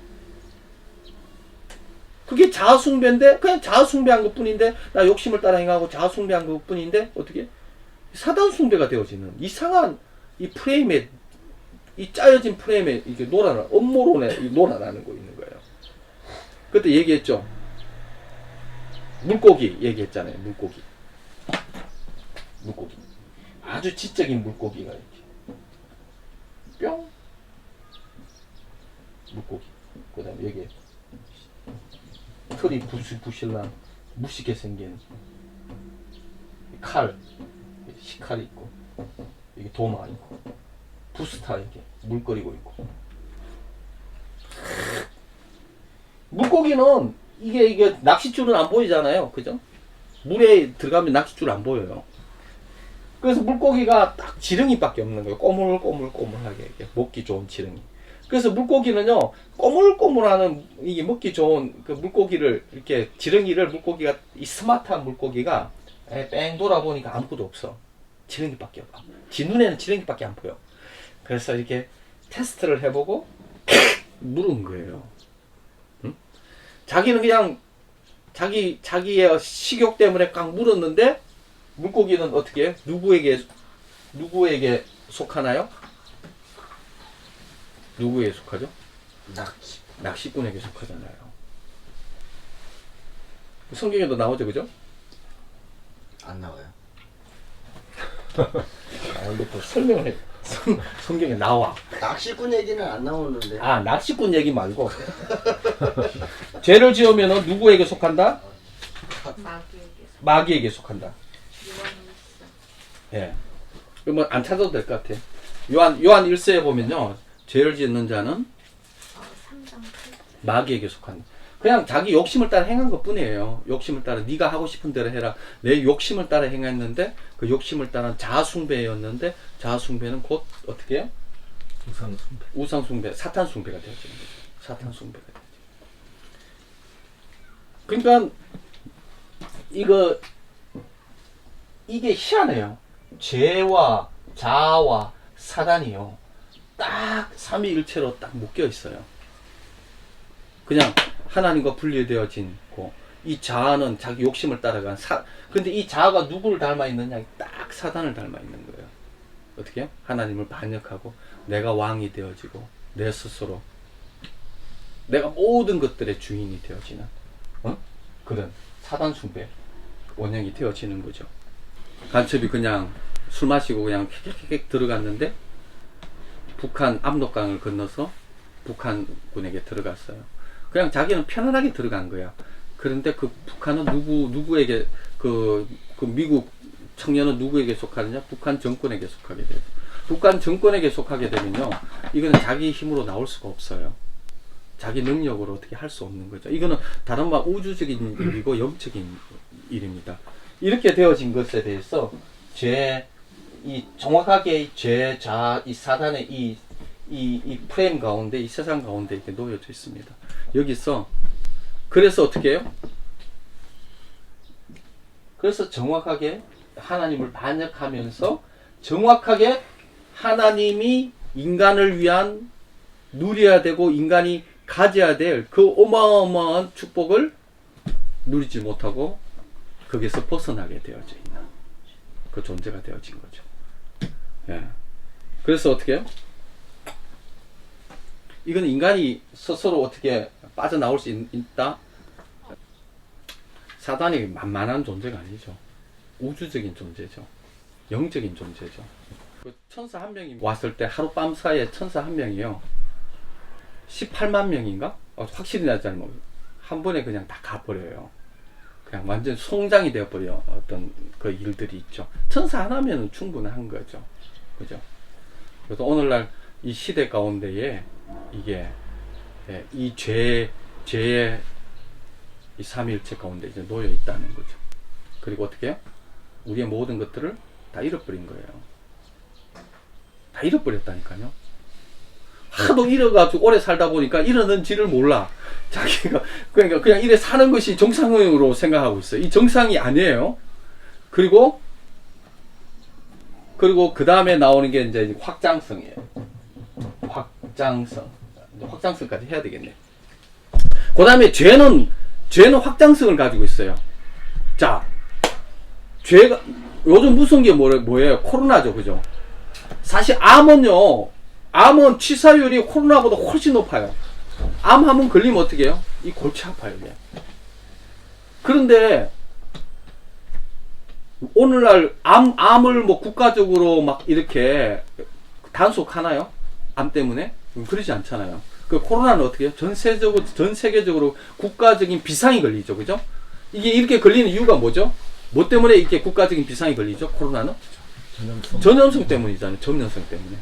그게 자아숭배인데, 그냥 자아숭배한 것 뿐인데, 나 욕심을 따라 행하고 자아숭배한 것 뿐인데 어떻게? 사단숭배가 되어지는 이상한 이 프레임에, 이 짜여진 프레임에 이게 업무론에 놀아나는 거 있는 거예요. 그때 얘기했죠. 물고기 얘기했잖아요. 물고기. 아주 지적인 물고기가 이렇게 뿅. 물고기. 그 다음에 여기 털이 부실부실한 무식하게 생긴 칼, 식칼이 있고, 이게 도마 있고, 부스타 이렇게 물 끓이고 있고. 물고기는 이게 낚싯줄은 안 보이잖아요. 그죠? 물에 들어가면 낚싯줄 안 보여요. 그래서 물고기가 딱 지렁이밖에 없는 거예요. 꼬물꼬물하게 이렇게 먹기 좋은 지렁이. 그래서 물고기는요, 꼬물꼬물하는 이게 먹기 좋은 그 물고기를 이렇게 지렁이를 물고기가 이 스마트한 물고기가 뺑 돌아보니까 아무것도 없어. 지렁이밖에 없어. 지 눈에는 지렁이밖에 안 보여. 그래서 이렇게 테스트를 해보고 물은 거예요. 응? 자기는 그냥 자기의 식욕 때문에 꽉 물었는데 물고기는 어떻게 해? 누구에게 속하나요? 누구에게 속하죠? 낚시꾼에게 속하잖아요. 성경에도 나오죠, 그죠? 안 나와요. 이것도 설명을 해. 성경에 나와. 낚시꾼 얘기는 안 나오는데. 아, 낚시꾼 얘기 말고. 죄를 지으면 누구에게 속한다? 마귀에게 속한다. 예. 그러면 안 찾아도 될 것 같아. 요한 1세에 보면요. 죄를 짓는 자는 마귀에게 속한다. 그냥 자기 욕심을 따라 행한 것 뿐이에요. 욕심을 따라 네가 하고 싶은 대로 해라. 내 욕심을 따라 행했는데 그 욕심을 따라 자아숭배였는데 자아숭배는 곧 어떻게 해요? 우상숭배, 사탄숭배가 되어지는 거죠. 사탄숭배가 되어지는 거죠. 그러니까 이게 희한해요. 죄와 자아와 사단이요. 딱 삼위일체로 딱 묶여 있어요. 그냥 하나님과 분리되어진 고, 이 자아는 자기 욕심을 따라간 근데 이 자아가 누구를 닮아 있느냐? 딱 사단을 닮아 있는 거예요. 어떻게 해요? 하나님을 반역하고 내가 왕이 되어지고 내 스스로 내가 모든 것들의 주인이 되어지는 그런 사단 숭배 원형이 되어지는 거죠. 간첩이 그냥 술 마시고 그냥 킥킥킥 들어갔는데 북한 압록강을 건너서 북한군에게 들어갔어요. 그냥 자기는 편안하게 들어간 거야. 그런데 그 북한은 누구에게 그 미국 청년은 누구에게 속하느냐? 북한 정권에게 속하게 돼요. 북한 정권에게 속하게 되면요, 이거는 자기 힘으로 나올 수가 없어요. 자기 능력으로 어떻게 할 수 없는 거죠. 이거는 다른 말 우주적인 일이고 영적인 일입니다. 이렇게 되어진 것에 대해서 정확하게 죄, 자, 이 사단의 이 프레임 가운데, 이 세상 가운데 이렇게 놓여져 있습니다. 여기서 그래서 어떻게 해요? 그래서 정확하게 하나님을 반역하면서 정확하게 하나님이 인간을 위한 누려야 되고 인간이 가져야 될 그 어마어마한 축복을 누리지 못하고 거기서 벗어나게 되어져 있는 그 존재가 되어진 거죠. 예. 그래서 어떻게 해요? 이건 인간이 스스로 어떻게 빠져나올 수 있다? 사단이 만만한 존재가 아니죠. 우주적인 존재죠. 영적인 존재죠. 그 천사 한 명이 왔을 때 하룻밤 사이에 천사 한 명이요. 18만 명인가? 확실히 나지 않으면 한 번에 그냥 다 가버려요. 그냥 완전 송장이 되어버려. 어떤 그 일들이 있죠. 천사 하나면 충분한 거죠. 그죠? 그래서 오늘날 이 시대 가운데에 이게 이 죄의 이 삼위일체 가운데 이제 놓여 있다는 거죠. 그리고 어떻게 해요? 우리의 모든 것들을 다 잃어버린 거예요. 다 잃어버렸다니까요. 하도 잃어가지고 오래 살다 보니까 잃었는지를 몰라. 자기가 그러니까 그냥 이래 사는 것이 정상으로 생각하고 있어요. 이 정상이 아니에요. 그리고 그 다음에 나오는 게 이제 확장성이에요. 확장성까지 해야 되겠네. 그 다음에 죄는 확장성을 가지고 있어요. 자, 죄가 요즘 무서운 게 뭐예요? 코로나죠, 그죠? 사실 암은 치사율이 코로나보다 훨씬 높아요. 암 한 번 걸리면 어떻게 해요? 이 골치 아파요, 이게. 그런데 오늘날 암을 뭐 국가적으로 막 이렇게 단속하나요? 암 때문에? 그러지 않잖아요. 그 코로나는 어떻게 해요? 전 세계적으로 국가적인 비상이 걸리죠. 그죠? 이게 이렇게 걸리는 이유가 뭐죠? 뭐 때문에 이렇게 국가적인 비상이 걸리죠? 코로나는? 전염성 때문이잖아요. 전염성 때문에.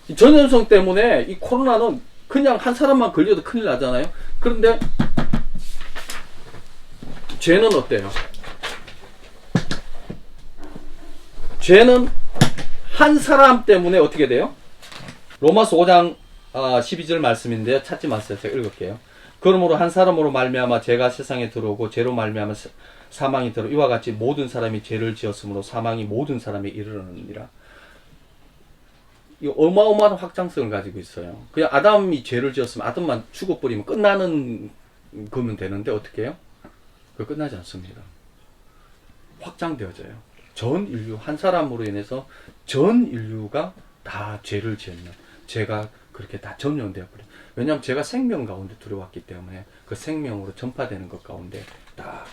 이 전염성 때문에 이 코로나는 그냥 한 사람만 걸려도 큰일 나잖아요. 그런데 죄는 어때요? 죄는 한 사람 때문에 어떻게 돼요? 로마서 5장 12절 말씀인데요. 찾지 마세요. 제가 읽을게요. 그러므로 한 사람으로 말미암아 죄가 세상에 들어오고 죄로 말미암아 사망이 들어 이와 같이 모든 사람이 죄를 지었으므로 사망이 모든 사람에 이르렀느니라. 이 어마어마한 확장성을 가지고 있어요. 그냥 아담이 죄를 지었으면 아담만 죽어버리면 끝나는 거면 되는데 어떻게 해요? 그거 끝나지 않습니다. 확장되어져요. 전 인류 한 사람으로 인해서 전 인류가 다 죄를 지었는 죄가 그렇게 다 전염되어 버려요. 왜냐하면 죄가 생명 가운데 들어왔기 때문에 그 생명으로 전파되는 것 가운데 다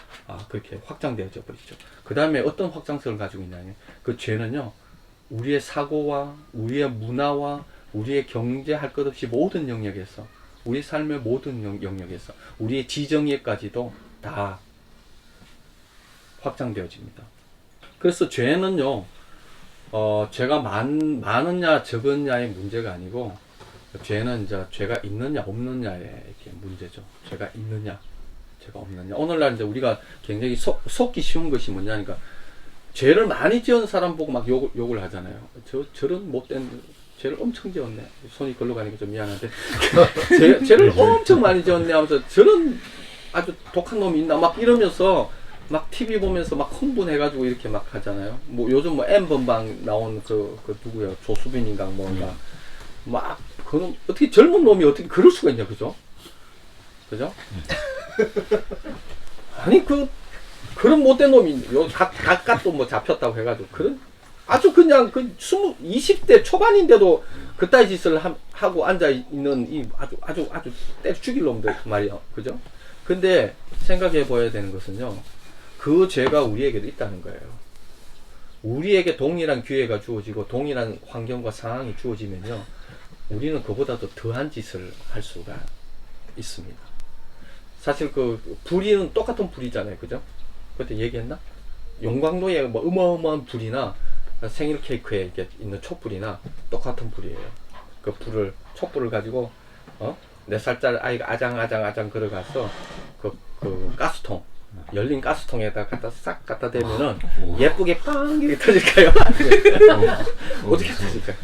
그렇게 확장되어져 버리죠. 그 다음에 어떤 확장성을 가지고 있냐면 그 죄는요 우리의 사고와 우리의 문화와 우리의 경제 할 것 없이 모든 영역에서 우리 삶의 모든 영역에서 우리의 지정예까지도 다 확장되어집니다. 그래서 죄는요 죄가 많으냐 적었냐의 문제가 아니고 죄는 이제 죄가 있느냐 없느냐의 이렇게 문제죠. 죄가 있느냐 죄가 없느냐. 오늘날 이제 우리가 굉장히 속기 쉬운 것이 뭐냐니까 죄를 많이 지은 사람 보고 막 욕을 하잖아요. 저런 못된 죄를 엄청 지었네. 손이 걸러 가니까 좀 미안한데 죄를 엄청 많이 지었네 하면서 저런 아주 독한 놈이 있나 막 이러면서 막 TV 보면서 막 흥분해가지고 이렇게 막 하잖아요. 뭐 요즘 뭐 M번방 나온 그 누구야 조수빈인가 뭔가 막 그놈 어떻게 젊은 놈이 어떻게 그럴 수가 있냐 그죠? 그죠? 아니 그런 못된 놈이 각각 또 뭐 잡혔다고 해가지고 그런 아주 그냥 그 20대 초반인데도 그따위 짓을 하고 앉아 있는 이 아주 때려 죽일 놈들 말이야 그죠? 근데 생각해 보아야 되는 것은요 그 죄가 우리에게도 있다는 거예요. 우리에게 동일한 기회가 주어지고 동일한 환경과 상황이 주어지면요 우리는 그보다도 더한 짓을 할 수가 있습니다. 사실 그 불의는 똑같은 불이잖아요 그죠? 그때 얘기했나? 용광로에 뭐 어마어마한 불이나 생일 케이크에 이렇게 있는 촛불이나 똑같은 불이에요. 그 촛불을 가지고 4살짜리 아이가 아장 걸어가서 그 가스통 열린 가스통에다 싹 갖다 대면은 예쁘게 빵 이렇게 터질까요? 어떻게 터질까요?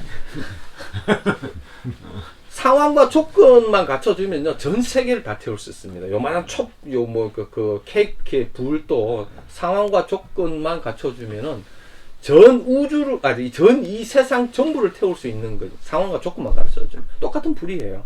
상황과 조건만 갖춰주면요 전 세계를 다 태울 수 있습니다. 요만한 그 케이크의 불도 상황과 조건만 갖춰주면은 전 우주를 전 이 세상 전부를 태울 수 있는 거죠. 상황과 조건만 가르쳐주면 똑같은 불이에요.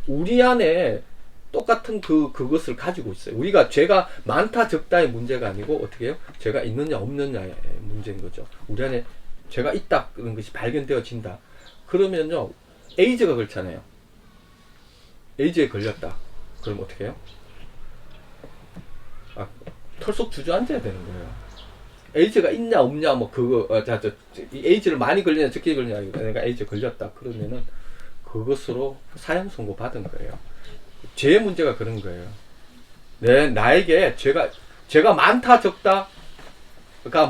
우리 안에 똑같은 그것을 가지고 있어요. 우리가 죄가 많다 적다의 문제가 아니고 어떻게 해요? 죄가 있느냐 없느냐의 문제인 거죠. 우리 안에 죄가 있다 그런 것이 발견되어진다. 그러면요 에이즈가 그렇잖아요. 에이즈에 걸렸다. 그럼 어떻게 해요? 털썩 주저앉아야 되는 거예요. 에이즈가 있냐 없냐 뭐 그거 에이즈를 많이 걸리냐 적게 걸리냐 내가 에이즈 걸렸다 그러면은 그것으로 사형 선고 받은 거예요. 죄의 문제가 그런 거예요. 나에게 죄가 많다 적다가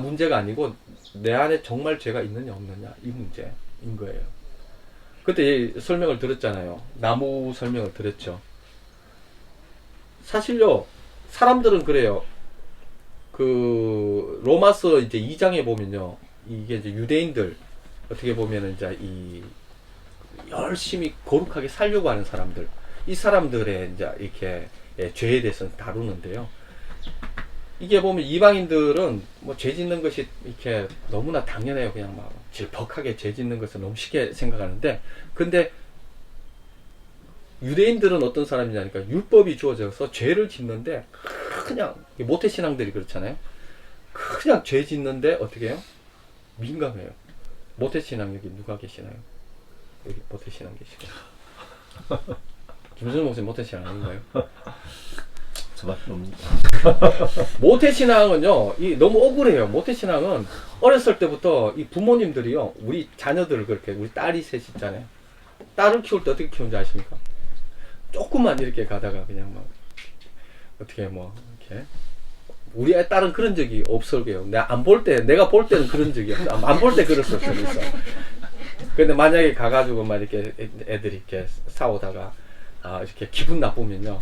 문제가 아니고 내 안에 정말 죄가 있느냐 없느냐 이 문제인 거예요. 그때 설명을 들었잖아요. 나무 설명을 들었죠. 사실요 사람들은 그래요. 그 로마서 이제 2장에 보면요 이게 이제 유대인들 어떻게 보면은 이제 이 열심히 거룩하게 살려고 하는 사람들 이 사람들의 이제 이렇게 죄에 대해서 다루는데요. 이게 보면 이방인들은 뭐 죄 짓는 것이 이렇게 너무나 당연해요. 그냥 막 질퍽하게 죄 짓는 것을 너무 쉽게 생각하는데 근데 유대인들은 어떤 사람이냐니까 율법이 주어져서 죄를 짓는데 그냥 모태신앙들이 그렇잖아요. 그냥 죄 짓는데 어떻게 해요? 민감해요. 모태신앙 여기 누가 계시나요? 여기 모태신앙 계시나요? 김선우 목사님 모태신앙 아닌가요? 저밖에 없는데. 모태신앙은요, 이 너무 억울해요. 모태신앙은 어렸을 때부터 이 부모님들이요, 우리 자녀들을 그렇게, 우리 딸이 셋 있잖아요. 딸을 키울 때 어떻게 키우는지 아십니까? 조금만 이렇게 가다가 그냥 막, 어떻게 뭐, 이렇게. 우리 애 딸은 그런 적이 없어요. 내가 내가 볼 때는 그런 적이 없어. 안 볼 때 그랬을 수도 있어. 근데 만약에 가가지고 막 이렇게 애들이 이렇게 싸우다가, 이렇게 기분 나쁘면요.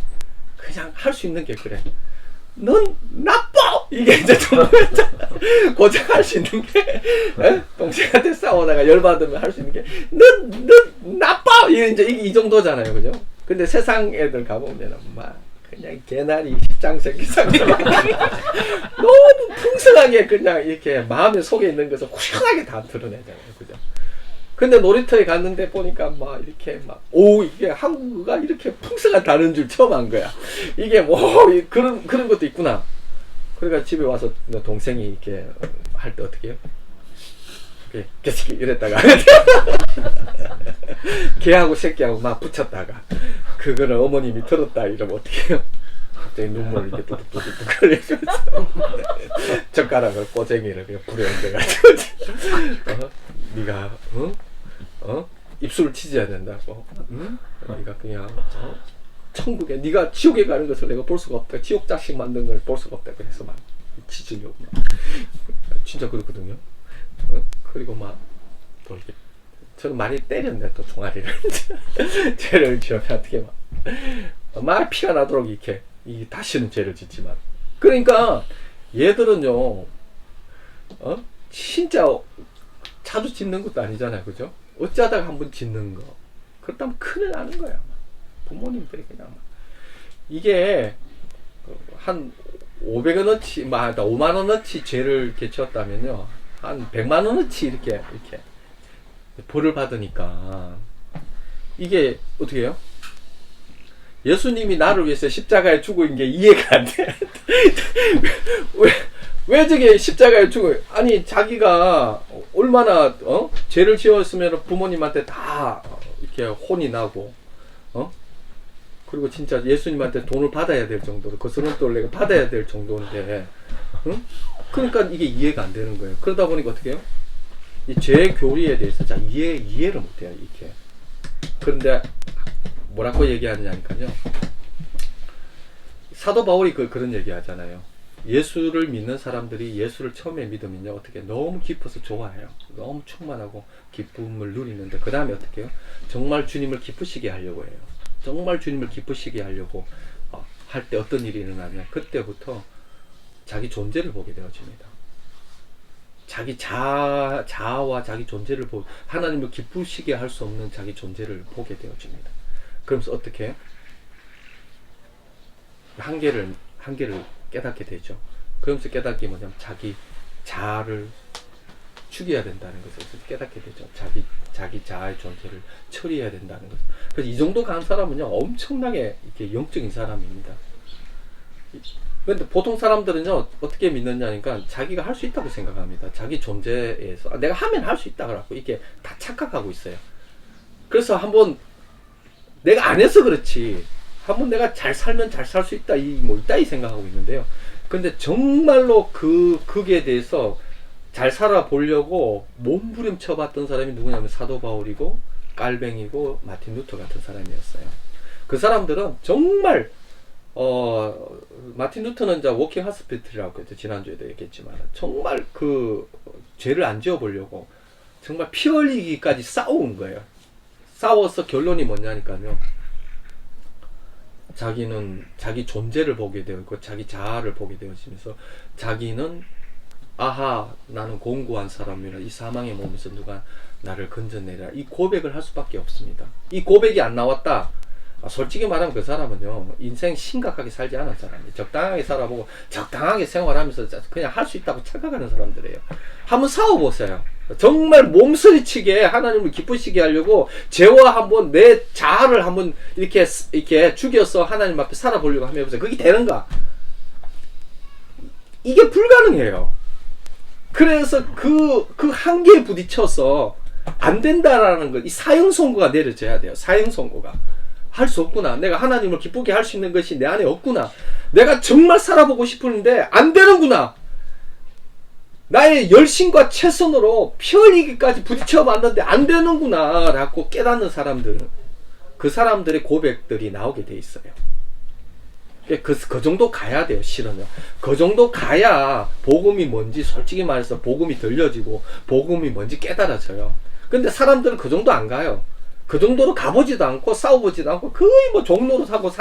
그냥 할 수 있는 게 그래. 넌 나빠! 이게 이제 좀 고작 할 수 있는 게, 에? 동생한테 싸우다가 열받으면 할 수 있는 게, 넌 나빠! 이제 이 정도잖아요. 그죠? 근데 세상 애들 가보면은 막, 그냥 개나리 십장새끼상 너무 풍성하게 그냥 이렇게 마음의 속에 있는 것을 후련하게 다 드러내잖아요. 그죠? 근데 놀이터에 갔는데 보니까 막 이렇게 이게 한국어가 이렇게 풍성한 단어인 줄 처음 한 거야. 이게 뭐, 그런 것도 있구나. 그러니까 집에 와서 동생이 이렇게 할 때 어떻게 해요? 개새끼 이랬다가 개하고 새끼하고 막 붙였다가 그거를 어머님이 들었다 이러면 어떻게 해요? 갑자기 눈물을 이렇게 뚝뚝뚝뚝 흘리면서 젓가락을 꼬쟁이를 그냥 불에 얹어가지고 네가 입술을 치져야 된다고. 응? 네가 그냥 천국에 네가 지옥에 가는 것을 내가 볼 수가 없다. 지옥 자식 만든 걸 볼 수가 없다. 그래서 막 치즈려고 막 진짜 그렇거든요. 그리고 막 또 이렇게 저는 많이 때렸네 또 종아리를 죄를 지으면 어떻게 막 피가 나도록 이렇게 이 다시는 죄를 짓지만 그러니까 얘들은요 진짜 자주 짓는 것도 아니잖아요. 그죠? 어쩌다가 한번 짓는 거. 그렇다면 큰일 나는 거야. 부모님들이 그냥. 이게 한 500원어치, 5만원어치 죄를 이렇게 지었다면요. 한 100만원어치 이렇게 벌을 받으니까. 이게 어떻게 해요? 예수님이 나를 위해서 십자가에 죽은 게 이해가 안 돼. 왜 저게 십자가에 죽어요? 아니 자기가 얼마나 죄를 지었으면 부모님한테 다 이렇게 혼이 나고 그리고 진짜 예수님한테 돈을 받아야 될 정도로 거스름 돈을 내가 받아야 될 정도인데 그러니까 이게 이해가 안 되는 거예요. 그러다 보니까 어떻게 해요? 이 죄 교리에 대해서 잘 이해를 못해요. 이렇게. 그런데 뭐라고 얘기하느냐니까요. 사도 바울이 그런 얘기 하잖아요. 예수를 믿는 사람들이 예수를 처음에 믿으면요 어떻게 너무 기뻐서 좋아해요. 너무 충만하고 기쁨을 누리는데 그 다음에 어떻게 해요? 정말 주님을 기쁘시게 하려고 해요. 정말 주님을 기쁘시게 하려고 할 때 어떤 일이 일어나면 그때부터 자기 존재를 보게 되어집니다. 자기 자아와 자기 존재를 하나님을 기쁘시게 할 수 없는 자기 존재를 보게 되어집니다. 그러면서 어떻게 해요? 한계를 깨닫게 되죠. 그러면서 깨닫기 뭐냐면 자기 자아를 죽여야 된다는 것을 깨닫게 되죠. 자기 자아의 존재를 처리해야 된다는 것. 그래서 이 정도 간 사람은요 엄청나게 이렇게 영적인 사람입니다. 그런데 보통 사람들은요 어떻게 믿느냐니까 자기가 할 수 있다고 생각합니다. 자기 존재에서 내가 하면 할 수 있다 그러고 이게 다 착각하고 있어요. 그래서 한번 내가 안 해서 그렇지. 한번 내가 잘 살면 잘 살 수 있다 이따이 생각하고 있는데요. 근데 정말로 그에 대해서 잘 살아보려고 몸부림쳐 봤던 사람이 누구냐면 사도 바울이고 깔뱅이고 마틴 루터 같은 사람이었어요. 그 사람들은 정말 마틴 루터는 이제 워킹 하스피틀이라고 했죠. 지난주에도 얘기했지만 정말 그 죄를 안 지어보려고 정말 피 흘리기까지 싸운 거예요. 싸워서 결론이 뭐냐니까요. 자기는 자기 존재를 보게 되었고 자기 자아를 보게 되어지면서 자기는 아하 나는 공고한 사람이라 이 사망의 몸에서 누가 나를 건져내라 이 고백을 할 수밖에 없습니다. 이 고백이 안 나왔다. 솔직히 말하면 그 사람은요 인생 심각하게 살지 않은 사람이에요. 적당하게 살아보고 적당하게 생활하면서 그냥 할 수 있다고 착각하는 사람들이에요. 한번 싸워보세요. 정말 몸서리치게 하나님을 기쁘시게 하려고 죄와 한번 내 자아를 한번 이렇게 죽여서 하나님 앞에 살아보려고 하면 해보세요. 그게 되는가? 이게 불가능해요. 그래서 그 한계에 부딪혀서 안 된다라는 것, 이 사형 선고가 내려져야 돼요. 사형 선고가. 할 수 없구나. 내가 하나님을 기쁘게 할 수 있는 것이 내 안에 없구나. 내가 정말 살아보고 싶은데 안 되는구나. 나의 열심과 최선으로 피 흘리기까지 부딪혀 봤는데 안 되는구나 라고 깨닫는 사람들은 그 사람들의 고백들이 나오게 돼 있어요. 그 정도 가야 돼요. 실은요. 그 정도 가야 복음이 뭔지 솔직히 말해서 복음이 들려지고 복음이 뭔지 깨달아져요. 근데 사람들은 그 정도 안 가요. 그 정도로 가보지도 않고 싸워보지도 않고 거의 뭐 종로로 사고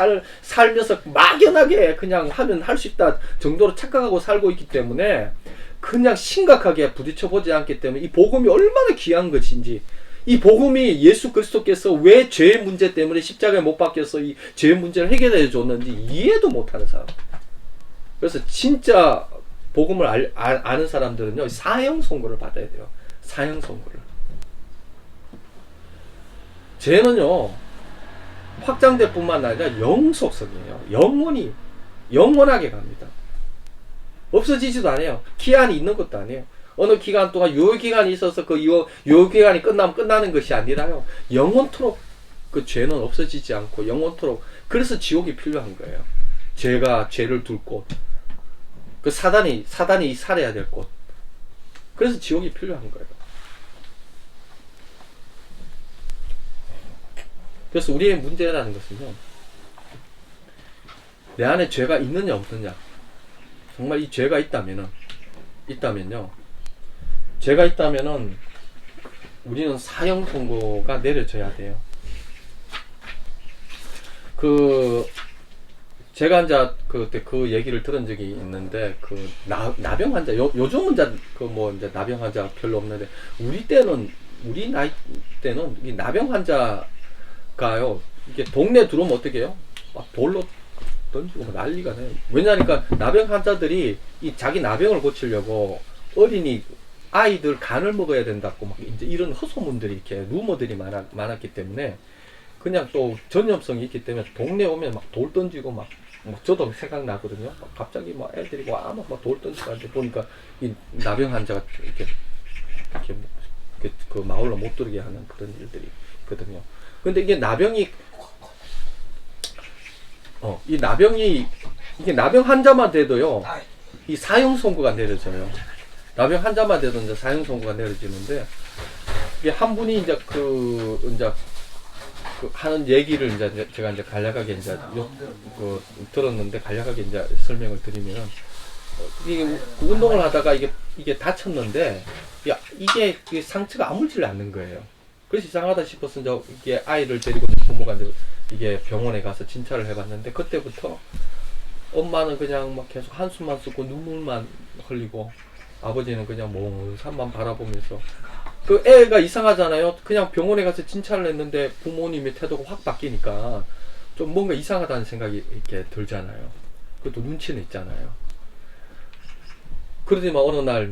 살면서 막연하게 그냥 하면 할 수 있다 정도로 착각하고 살고 있기 때문에 그냥 심각하게 부딪혀보지 않기 때문에 이 복음이 얼마나 귀한 것인지, 이 복음이 예수 그리스도께서 왜 죄의 문제 때문에 십자가에 못 박혀서 이 죄의 문제를 해결해 줬는지 이해도 못하는 사람. 그래서 진짜 복음을 아는 사람들은요, 사형 선고를 받아야 돼요. 사형 선고를. 죄는요 확장될 뿐만 아니라 영속성이에요. 영원하게 갑니다. 없어지지도 않아요. 기한이 있는 것도 아니에요. 어느 기간 동안 유효기간이 있어서 그 유효기간이 끝나면 끝나는 것이 아니라요, 영원토록 그 죄는 없어지지 않고 영원토록. 그래서 지옥이 필요한 거예요. 죄를 둘 곳, 그 사단이 살아야 될 곳. 그래서 지옥이 필요한 거예요. 그래서 우리의 문제라는 것은요, 내 안에 죄가 있느냐 없느냐. 정말 이 죄가 있다면요, 죄가 있다면은 우리는 사형 선고가 내려져야 돼요. 제가 이제 그때 그 얘기를 들은 적이 있는데, 그 나병 환자, 요즘은 이제 나병 환자 별로 없는데, 우리 나이 때는 이 나병 환자가요, 이게 동네 들어오면 어떻게 해요? 막 돌로 던지고 막 난리가 나요. 왜냐니까 나병 환자들이 이 자기 나병을 고치려고 아이들 간을 먹어야 된다고 막 이제 이런 허소문들이 이렇게 루머들이 많았기 때문에, 그냥 또 전염성이 있기 때문에 동네 오면 막 돌 던지고 막 저도 생각나거든요. 막 갑자기 막 애들이 막 돌 던지고 보니까 이 나병 환자가 이렇게 그 마을로 못 들게 하는 그런 일들이 있거든요. 근데 이게 이게 나병 환자만 돼도요, 이 사형 선고가 내려져요. 나병 환자만 돼도 이제 사형 선고가 내려지는데, 이게 한 분이 이제 하는 얘기를 제가 간략하게 들었는데, 간략하게 설명을 드리면, 이게 운동을 하다가 이게 다쳤는데, 이게 상처가 아물질 않는 거예요. 그래서 이상하다 싶어서 이게 아이를 데리고 부모가 이게 병원에 가서 진찰을 해봤는데, 그때부터 엄마는 그냥 막 계속 한숨만 쓰고 눈물만 흘리고, 아버지는 그냥 멍 산만 바라보면서, 그 애가 이상하잖아요. 그냥 병원에 가서 진찰을 했는데 부모님의 태도가 확 바뀌니까 좀 뭔가 이상하다는 생각이 이렇게 들잖아요. 그것도 눈치는 있잖아요. 그러더니만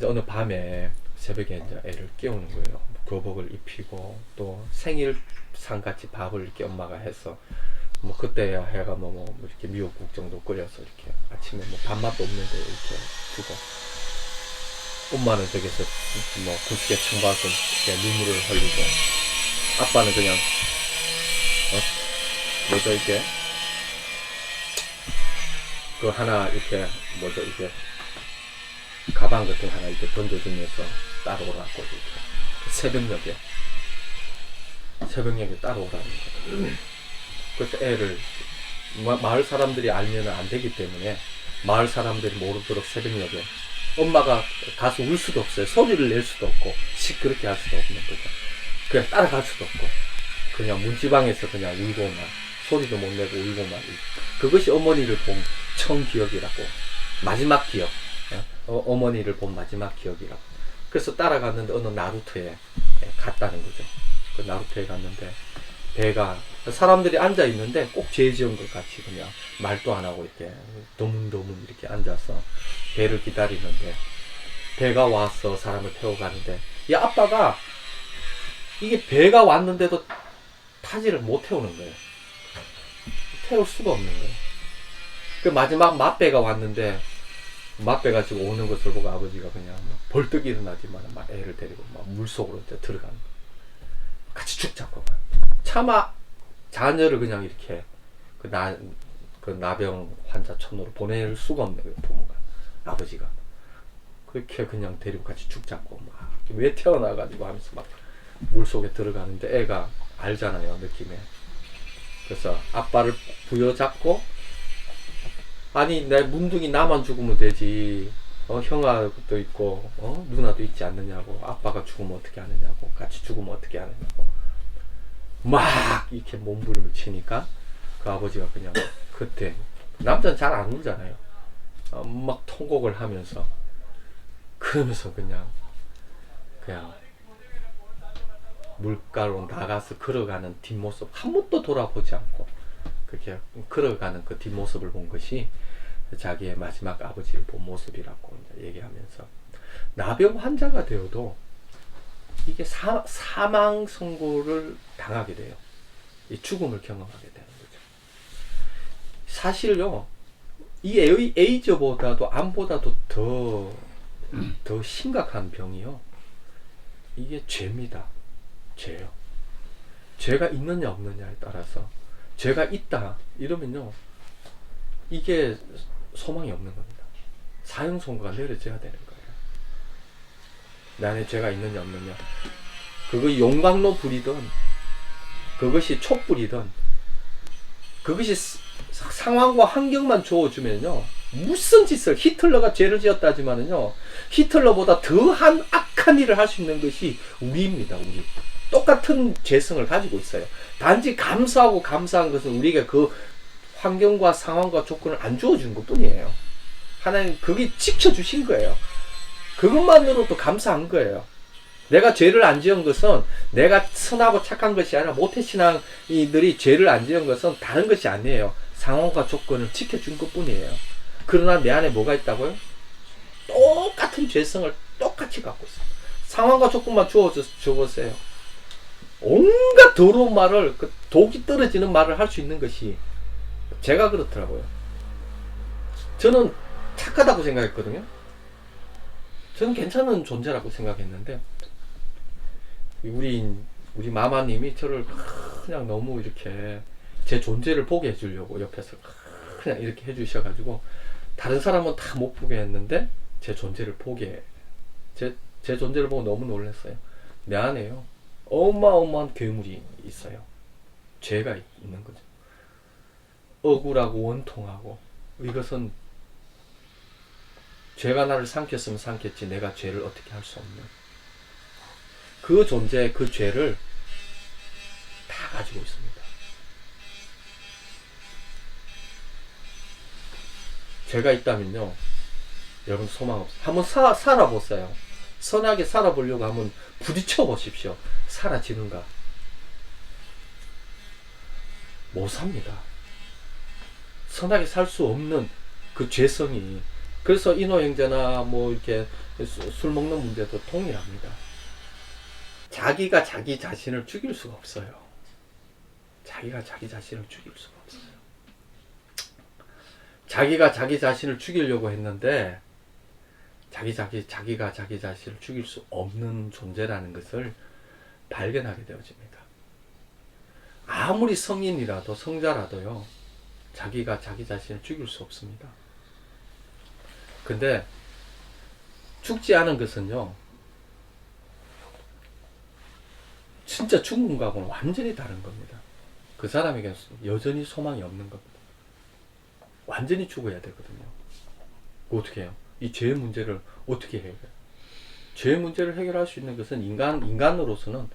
어느 밤에 새벽에 이제 애를 깨우는 거예요. 교복을 입히고 또 생일상 같이 밥을 이렇게 엄마가 해서, 뭐 그때야 해가 이렇게 미역국 정도 끓여서 이렇게 아침에 밥맛도 없는데 이렇게 주고, 엄마는 저기서 굳게 청바서 눈물을 흘리고, 아빠는 그냥 이게 그 하나 이렇게 이렇게 가방 같은 거 하나 이렇게 던져주면서 따라오라고, 이렇게 새벽녘에 따라오라는 거예요. 그래서 애를 마을 사람들이 알면 안 되기 때문에, 마을 사람들이 모르도록 새벽녘에 엄마가 가서 울 수도 없어요. 소리를 낼 수도 없고 시끄럽게 할 수도 없는 거죠. 그냥 따라갈 수도 없고 그냥 문지방에서 그냥 울고만, 소리도 못 내고 울고만. 그것이 어머니를 본 청기억이라고, 마지막 기억, 어머니를 본 마지막 기억이라고. 그래서 따라갔는데 어느 나루터에 갔다는 거죠. 그 나루터에 갔는데 배가, 사람들이 앉아 있는데 꼭 죄 지은 것 같이 그냥 말도 안 하고 이렇게 더문더문 이렇게 앉아서 배를 기다리는데, 배가 와서 사람을 태워 가는데, 이 아빠가 이게 배가 왔는데도 타지를 못 태우는 거예요. 태울 수가 없는 거예요. 그 마지막 맞배가 왔는데, 맞배가 지금 오는 것을 보고 아버지가 그냥 벌떡 일어나지만 막 애를 데리고 막 물속으로 이제 들어가는 거예요. 같이 죽자고. 차마 자녀를 그냥 이렇게 그 나병 환자 천으로 보낼 수가 없는 거예요. 부모가, 아버지가. 그렇게 그냥 데리고 같이 죽 잡고 막 왜 태어나가지고 하면서 막 물속에 들어가는데 애가 알잖아요, 느낌에. 그래서 아빠를 부여잡고, 아니 내 문둥이 나만 죽으면 되지, 형아도 있고 누나도 있지 않느냐고, 아빠가 죽으면 어떻게 하느냐고, 같이 죽으면 어떻게 하느냐고 막 이렇게 몸부림을 치니까 그 아버지가 그냥 그때, 남자는 잘 안 울잖아요, 막 통곡을 하면서, 그러면서 그냥 물가로 나가서 걸어가는 뒷모습 한 번도 돌아보지 않고 그렇게 걸어가는 그 뒷모습을 본 것이 자기의 마지막 아버지를 본 모습이라고 이제 얘기하면서, 나병 환자가 되어도 이게 사망 선고를 당하게 돼요. 이 죽음을 경험하게 되는 거죠. 사실요, 이 에이즈보다도 암보다도 더 심각한 병이요, 이게 죄입니다. 죄요. 죄가 있느냐 없느냐에 따라서, 죄가 있다 이러면요, 이게 소망이 없는 겁니다. 사형 선고가 내려져야 되는 거예요. 내 안에 죄가 있느냐 없느냐, 그거 용광로 불이든 그것이 촛불이든 그것이 상황과 환경만 주어주면요, 무슨 짓을, 히틀러가 죄를 지었다지만은요, 히틀러보다 더한 악한 일을 할 수 있는 것이 우리입니다. 우리 똑같은 죄성을 가지고 있어요. 단지 감사한 것은 우리가 그 환경과 상황과 조건을 안 주어준 것 뿐이에요. 하나님 그게 지켜주신 거예요. 그것만으로도 감사한 거예요. 내가 죄를 안 지은 것은 내가 선하고 착한 것이 아니라 모태신앙이들이 죄를 안 지은 것은 다른 것이 아니에요. 상황과 조건을 지켜준 것 뿐이에요. 그러나 내 안에 뭐가 있다고요? 똑같은 죄성을 똑같이 갖고 있어요. 상황과 조건만 주어보세요. 온갖 더러운 말을, 그 독이 떨어지는 말을 할 수 있는 것이 제가 그렇더라고요. 저는 착하다고 생각했거든요. 저는 괜찮은 존재라고 생각했는데, 우리 마마님이 저를 그냥 너무 이렇게 제 존재를 보게 해주려고 옆에서 그냥 이렇게 해주셔가지고, 다른 사람은 다 못 보게 했는데 제 존재를 제 존재를 보고 너무 놀랐어요. 내 안에요, 어마어마한 괴물이 있어요. 죄가 있는 거죠. 억울하고 원통하고, 이것은 죄가 나를 삼켰으면 삼켰지 내가 죄를 어떻게 할 수 없는 그 존재, 그 죄를 다 가지고 있습니다. 죄가 있다면요, 여러분 소망 없어요. 한번 살아보세요. 선하게 살아보려고 한번 부딪혀 보십시오. 사라지는가? 못 삽니다. 선하게 살 수 없는 그 죄성이. 그래서 인호 형제나 뭐 이렇게 술 먹는 문제도 동일합니다. 자기가 자기 자신을 죽일 수가 없어요. 자기가 자기 자신을 죽일 수가 없어요. 자기가 자기 자신을 죽이려고 했는데 자기가 자기 자신을 죽일 수 없는 존재라는 것을 발견하게 되어집니다. 아무리 성인이라도 성자라도요, 자기가 자기 자신을 죽일 수 없습니다. 근데 죽지 않은 것은요, 진짜 죽은 거하고는 완전히 다른 겁니다. 그 사람에게는 여전히 소망이 없는 겁니다. 완전히 죽어야 되거든요. 어떻게 해요? 이 죄의 문제를 어떻게 해결해요? 죄의 문제를 해결할 수 있는 것은 인간으로서는,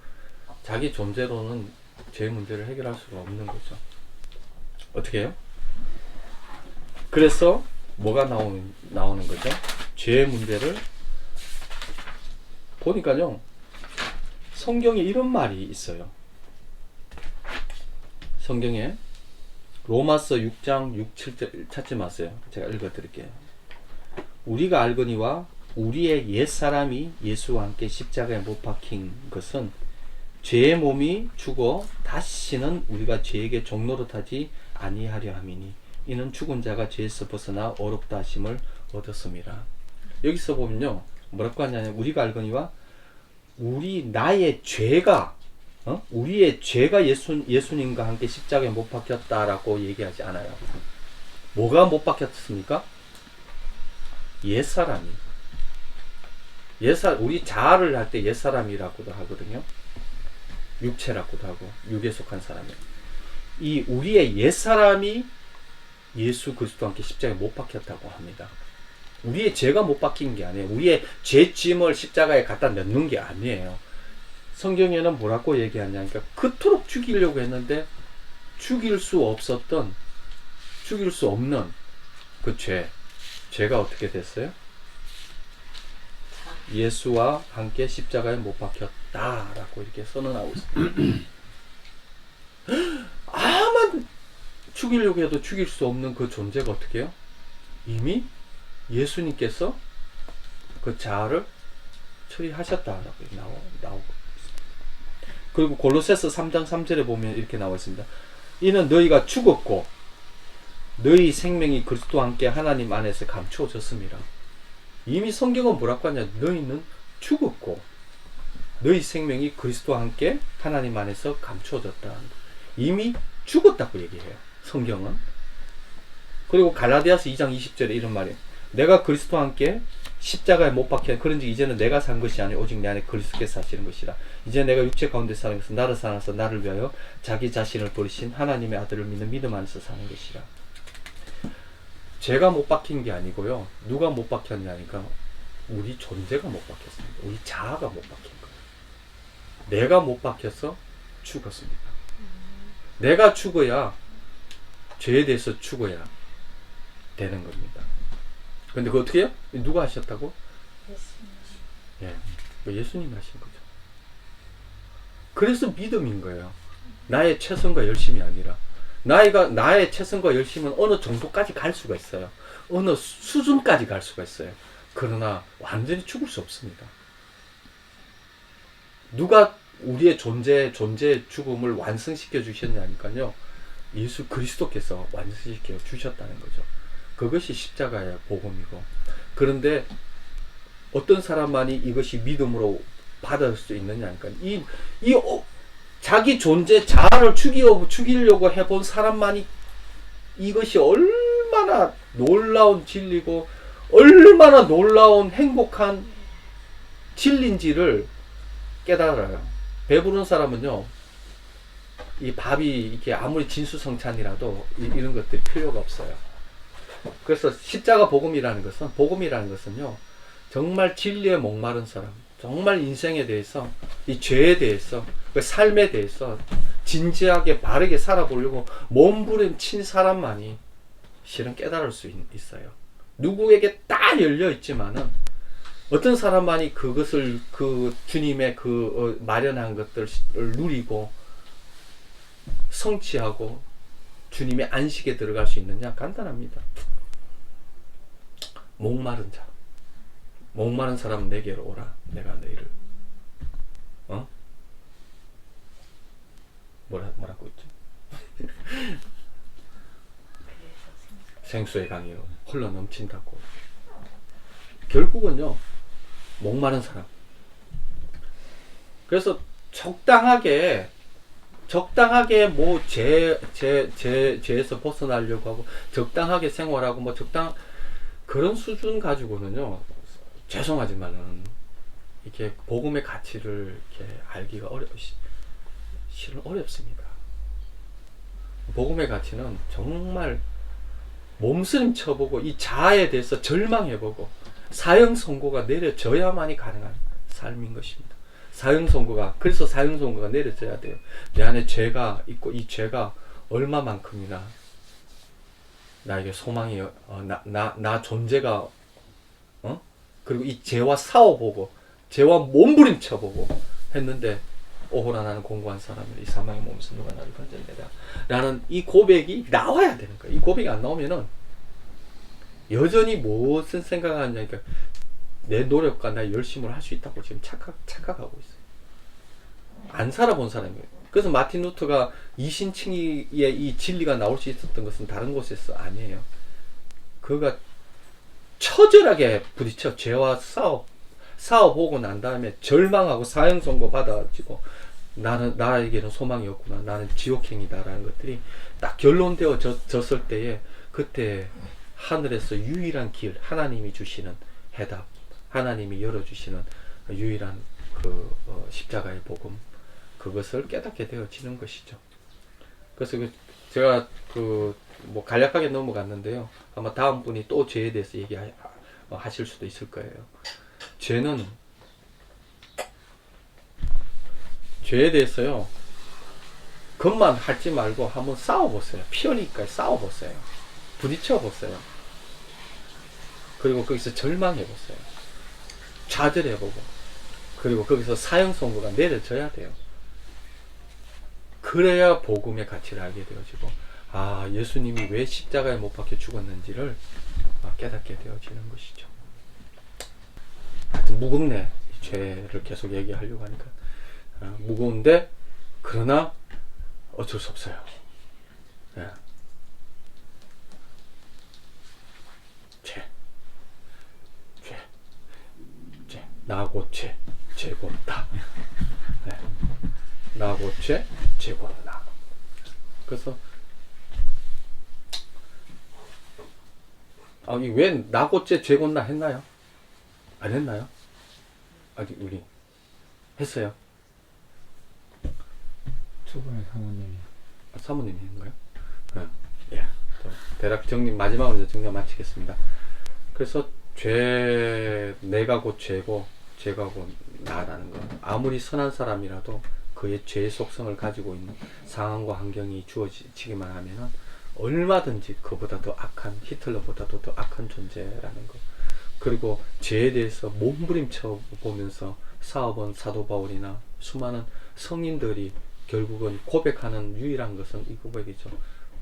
자기 존재로는 죄의 문제를 해결할 수가 없는 거죠. 어떻게 해요? 그래서 뭐가 나오는 거죠? 죄의 문제를 보니까요, 성경에 이런 말이 있어요. 성경에 로마서 6장 6, 7절 찾지 마세요. 제가 읽어드릴게요. 우리가 알거니와 우리의 옛사람이 예수와 함께 십자가에 못 박힌 것은 죄의 몸이 죽어 다시는 우리가 죄에게 종노릇하지 아니하려 함이니 이는 죽은 자가 죄에서 벗어나 어렵다 하심을 얻었습니다. 여기서 보면요, 뭐라고 하냐면, 우리가 알거니와 나의 죄가 우리의 죄가 예수님과 함께 십자가에 못 박혔다라고 얘기하지 않아요. 뭐가 못 박혔습니까? 옛사람이. 우리 자아를 할 때 옛사람이라고도 하거든요. 육체라고도 하고, 육에 속한 사람이. 이 우리의 옛사람이 예수 그리스도와 함께 십자가에 못 박혔다고 합니다. 우리의 죄가 못 박힌 게 아니에요. 우리의 죄짐을 십자가에 갖다 넣는 게 아니에요. 성경에는 뭐라고 얘기하냐니까 그토록 죽이려고 했는데 죽일 수 없는 그 죄가 어떻게 됐어요? 예수와 함께 십자가에 못 박혔다라고 이렇게 선언하고 있습니다. 아만 죽이려고 해도 죽일 수 없는 그 존재가 어떻게 해요? 이미 예수님께서 그 자아를 처리하셨다라고 나오고 있습니다. 그리고 골로새서 3장 3절에 보면 이렇게 나와 있습니다. 이는 너희가 죽었고 너희 생명이 그리스도와 함께 하나님 안에서 감추어졌습니다. 이미 성경은 뭐라고 하냐? 너희는 죽었고 너희 생명이 그리스도와 함께 하나님 안에서 감추어졌다. 이미 죽었다고 얘기해요. 성경은. 그리고 갈라디아서 2장 20절에 이런 말이에요. 내가 그리스도와 함께 십자가에 못 박혀 그런지 이제는 내가 산 것이 아니 오직 내 안에 그리스도께서 사시는 것이라. 이제 내가 육체 가운데 사는 것은 나를 사랑해서 나를 위하여 자기 자신을 버리신 하나님의 아들을 믿는 믿음 안에서 사는 것이라. 제가 못 박힌 게 아니고요. 누가 못 박혔냐니까 우리 존재가 못 박혔습니다. 우리 자아가 못 박힌 거예요. 내가 못 박혀서 죽었습니다. 내가 죽어야 죄에 대해서 죽어야 되는 겁니다. 근데 그거 어떻게 해요? 누가 하셨다고? 예수님 하신 거죠. 그래서 믿음인 거예요. 나의 최선과 열심이 아니라 나의 최선과 열심은 어느 정도까지 갈 수가 있어요. 어느 수준까지 갈 수가 있어요. 그러나 완전히 죽을 수 없습니다. 누가 우리의 존재의 죽음을 완성시켜 주셨냐니까요. 예수 그리스도께서 완성시켜 주셨다는 거죠. 그것이 십자가의 복음이고. 그런데 어떤 사람만이 이것이 믿음으로 받을 수 있느냐니까. 자기 존재 자아를 죽이려고 해본 사람만이 이것이 얼마나 놀라운 진리고 얼마나 놀라운 행복한 진리인지를 깨달아요. 배부른 사람은요, 이 밥이 이렇게 아무리 진수성찬이라도 이런 것들이 필요가 없어요. 그래서 십자가 복음이라는 것은요, 정말 진리에 목마른 사람, 정말 인생에 대해서, 이 죄에 대해서, 그 삶에 대해서 진지하게 바르게 살아보려고 몸부림친 사람만이 실은 깨달을 수 있어요. 누구에게 다 열려 있지만은 어떤 사람만이 그것을 그 주님의 마련한 것들을 누리고 성취하고 주님의 안식에 들어갈 수 있느냐? 간단합니다. 목마른 자, 목마른 사람은 내게로 오라. 내가 너희를 뭐라고 했죠? 생수의 강이요 흘러 넘친다고. 결국은요, 목마른 사람. 그래서 적당하게 뭐 죄에서 벗어나려고 하고 적당하게 생활하고 뭐 그런 수준 가지고는요, 죄송하지만은 이렇게 복음의 가치를 이렇게 알기가 실은 어렵습니다. 복음의 가치는 정말 몸쓰림 쳐보고 이 자아에 대해서 절망해보고 사형 선고가 내려져야만이 가능한 삶인 것입니다. 그래서 사형 선고가 내려져야 돼요. 내 안에 죄가 있고 이 죄가 얼마만큼이나 나에게 소망이 나 존재가 그리고 이 죄와 싸워보고 죄와 몸부림쳐보고 했는데 오호라 나는 공고한 사람이라 이 사망의 몸에서 누가 나를 건져내라 라는 이 고백이 나와야 되는 거예요. 이 고백이 안 나오면은 여전히 무슨 생각하냐니까 내 노력과 나의 열심을 할 수 있다고 지금 착각하고 있어요. 안 살아본 사람이에요. 그래서 마틴 루터가 이신칭의의 이 진리가 나올 수 있었던 것은 다른 곳에서 아니에요. 그가 처절하게 부딪혀 죄와 싸워보고 난 다음에 절망하고 사형 선고 받아지고 나에게는 소망이 없구나. 나는 지옥행이다라는 것들이 딱 결론되어졌을 때에 그때 하늘에서 유일한 길, 하나님이 주시는 해답, 하나님이 열어주시는 유일한 십자가의 복음, 그것을 깨닫게 되어지는 것이죠. 그래서 제가 뭐 간략하게 넘어갔는데요. 아마 다음 분이 또 죄에 대해서 얘기하실 수도 있을 거예요. 죄에 대해서요, 그것만 하지 말고 한번 싸워보세요. 피 흘리니까 싸워보세요. 부딪혀보세요. 그리고 거기서 절망해보세요. 좌절해보고, 그리고 거기서 사형 선고가 내려져야 돼요. 그래야 복음의 가치를 알게 되어지고, 아, 예수님이 왜 십자가에 못 박혀 죽었는지를 깨닫게 되어지는 것이죠. 하여튼 무겁네. 이 죄를 계속 얘기하려고 하니까. 무거운데, 그러나 어쩔 수 없어요. 예. 나고 죄고 나. 네. 나고 죄고 나. 그래서 왜 나고 죄고 나 했나요? 안 했나요? 아직 우리 했어요. 초반에 사모님이. 사모님이 했는가요? 예. 대략 마지막으로 정리 마치겠습니다. 그래서 내가 곧 죄고, 죄가 곧 나라는 것. 아무리 선한 사람이라도 그의 죄의 속성을 가지고 있는 상황과 환경이 주어지기만 하면은 얼마든지 그보다 더 악한, 히틀러보다도 더 악한 존재라는 것. 그리고 죄에 대해서 몸부림쳐 보면서 싸워본 사도 바울이나 수많은 성인들이 결국은 고백하는 유일한 것은 이 고백이죠.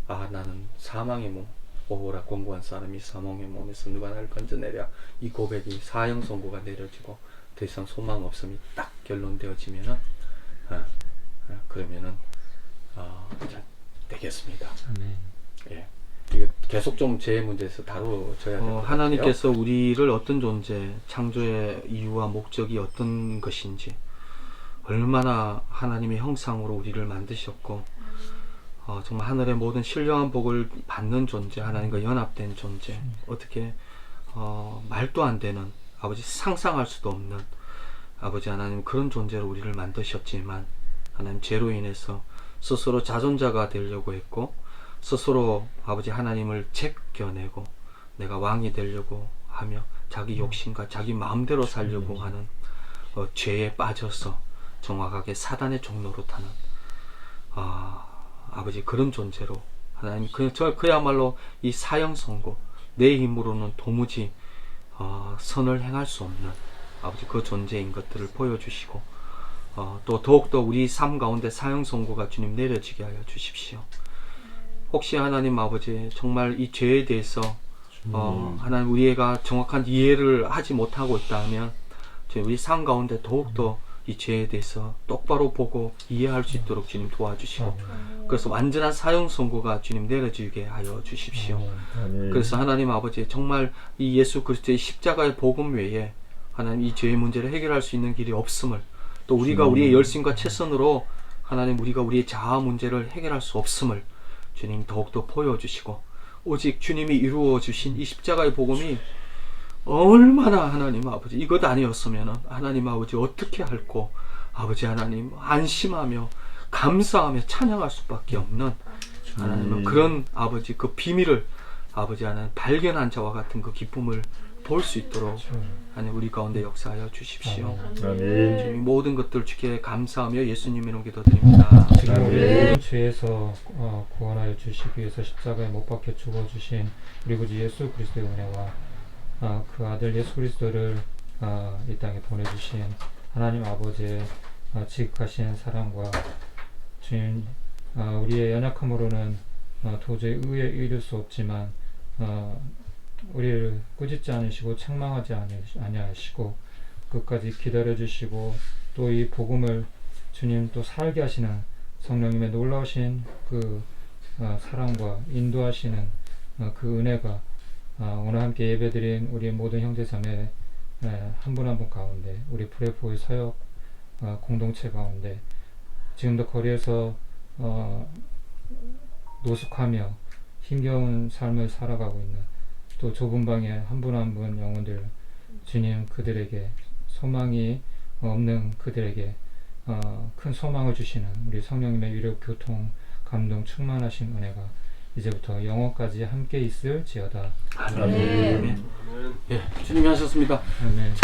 나는 사망의 몸, 오호라 공고한 사람이 사망의 몸에서 누가 나를 건져내랴. 이 고백이 사형 선고가 내려지고 더 이상 소망 없음이 딱 결론되어지면은 그러면은 자, 되겠습니다. 예. 이거 계속 좀 제 문제에서 다뤄져야 될 것 같아요. 하나님께서 우리를 어떤 존재, 창조의 이유와 목적이 어떤 것인지, 얼마나 하나님의 형상으로 우리를 만드셨고, 정말 하늘의 모든 신령한 복을 받는 존재, 하나님과 연합된 존재, 어떻게 말도 안 되는, 아버지 상상할 수도 없는 아버지 하나님, 그런 존재로 우리를 만드셨지만 하나님 죄로 인해서 스스로 자존자가 되려고 했고, 스스로 아버지 하나님을 제껴내고 내가 왕이 되려고 하며 자기 욕심과 자기 마음대로 살려고 하는 죄에 빠져서 정확하게 사단의 종로로 타는 아버지 그런 존재로 하나님 그야말로 이 사형 선고, 내 힘으로는 도무지 선을 행할 수 없는 아버지 그 존재인 것들을 보여주시고, 또 더욱더 우리 삶 가운데 사형 선고가 주님 내려지게 하여 주십시오. 혹시 하나님 아버지 정말 이 죄에 대해서 하나님 우리가 정확한 이해를 하지 못하고 있다면 우리 삶 가운데 더욱더 이 죄에 대해서 똑바로 보고 이해할 수 있도록 주님 도와주시고, 그래서 완전한 사형 선고가 주님 내려지게 하여 주십시오. 그래서 하나님 아버지 정말 이 예수 그리스도의 십자가의 복음 외에 하나님 이 죄의 문제를 해결할 수 있는 길이 없음을, 또 우리가 우리의 열심과 최선으로 하나님 우리가 우리의 자아 문제를 해결할 수 없음을 주님 더욱더 보여주시고, 오직 주님이 이루어 주신 이 십자가의 복음이 얼마나 하나님 아버지 이것 아니었으면 하나님 아버지 어떻게 할꼬, 아버지 하나님 안심하며 감사하며 찬양할 수밖에 없는 하나님은 그런 아버지 그 비밀을 아버지 하나님 발견한 자와 같은 그 기쁨을 볼 수 있도록 하나님 우리 가운데 역사하여 주십시오. 주님 모든 것들 주께 감사하며 예수님 이름 기도드립니다. 지금 우리 모든 죄에서 구원하여 주시기 위해서 십자가에 못 박혀 죽어주신 우리 구주 예수 그리스도의 은혜와 그 아들 예수 그리스도를 이 땅에 보내주신 하나님 아버지의 지극하신 사랑과 주님 우리의 연약함으로는 도저히 의에 이를 수 없지만 우리를 꾸짖지 않으시고 책망하지 아니하시고 끝까지 기다려주시고, 또 이 복음을 주님 또 살게 하시는 성령님의 놀라우신 그 사랑과 인도하시는 그 은혜가 오늘 함께 예배드린 우리 모든 형제자매 한 분 한 분 가운데, 우리 프레포의 서역 공동체 가운데 지금도 거리에서 노숙하며 힘겨운 삶을 살아가고 있는 또 좁은 방에 한 분 한 분 영혼들 주님 그들에게 소망이 없는 그들에게 큰 소망을 주시는 우리 성령님의 위로 교통 감동 충만하신 은혜가 이제부터 영원까지 함께 있을지어다. 아멘. 예, 주님이 하셨습니다. 아멘.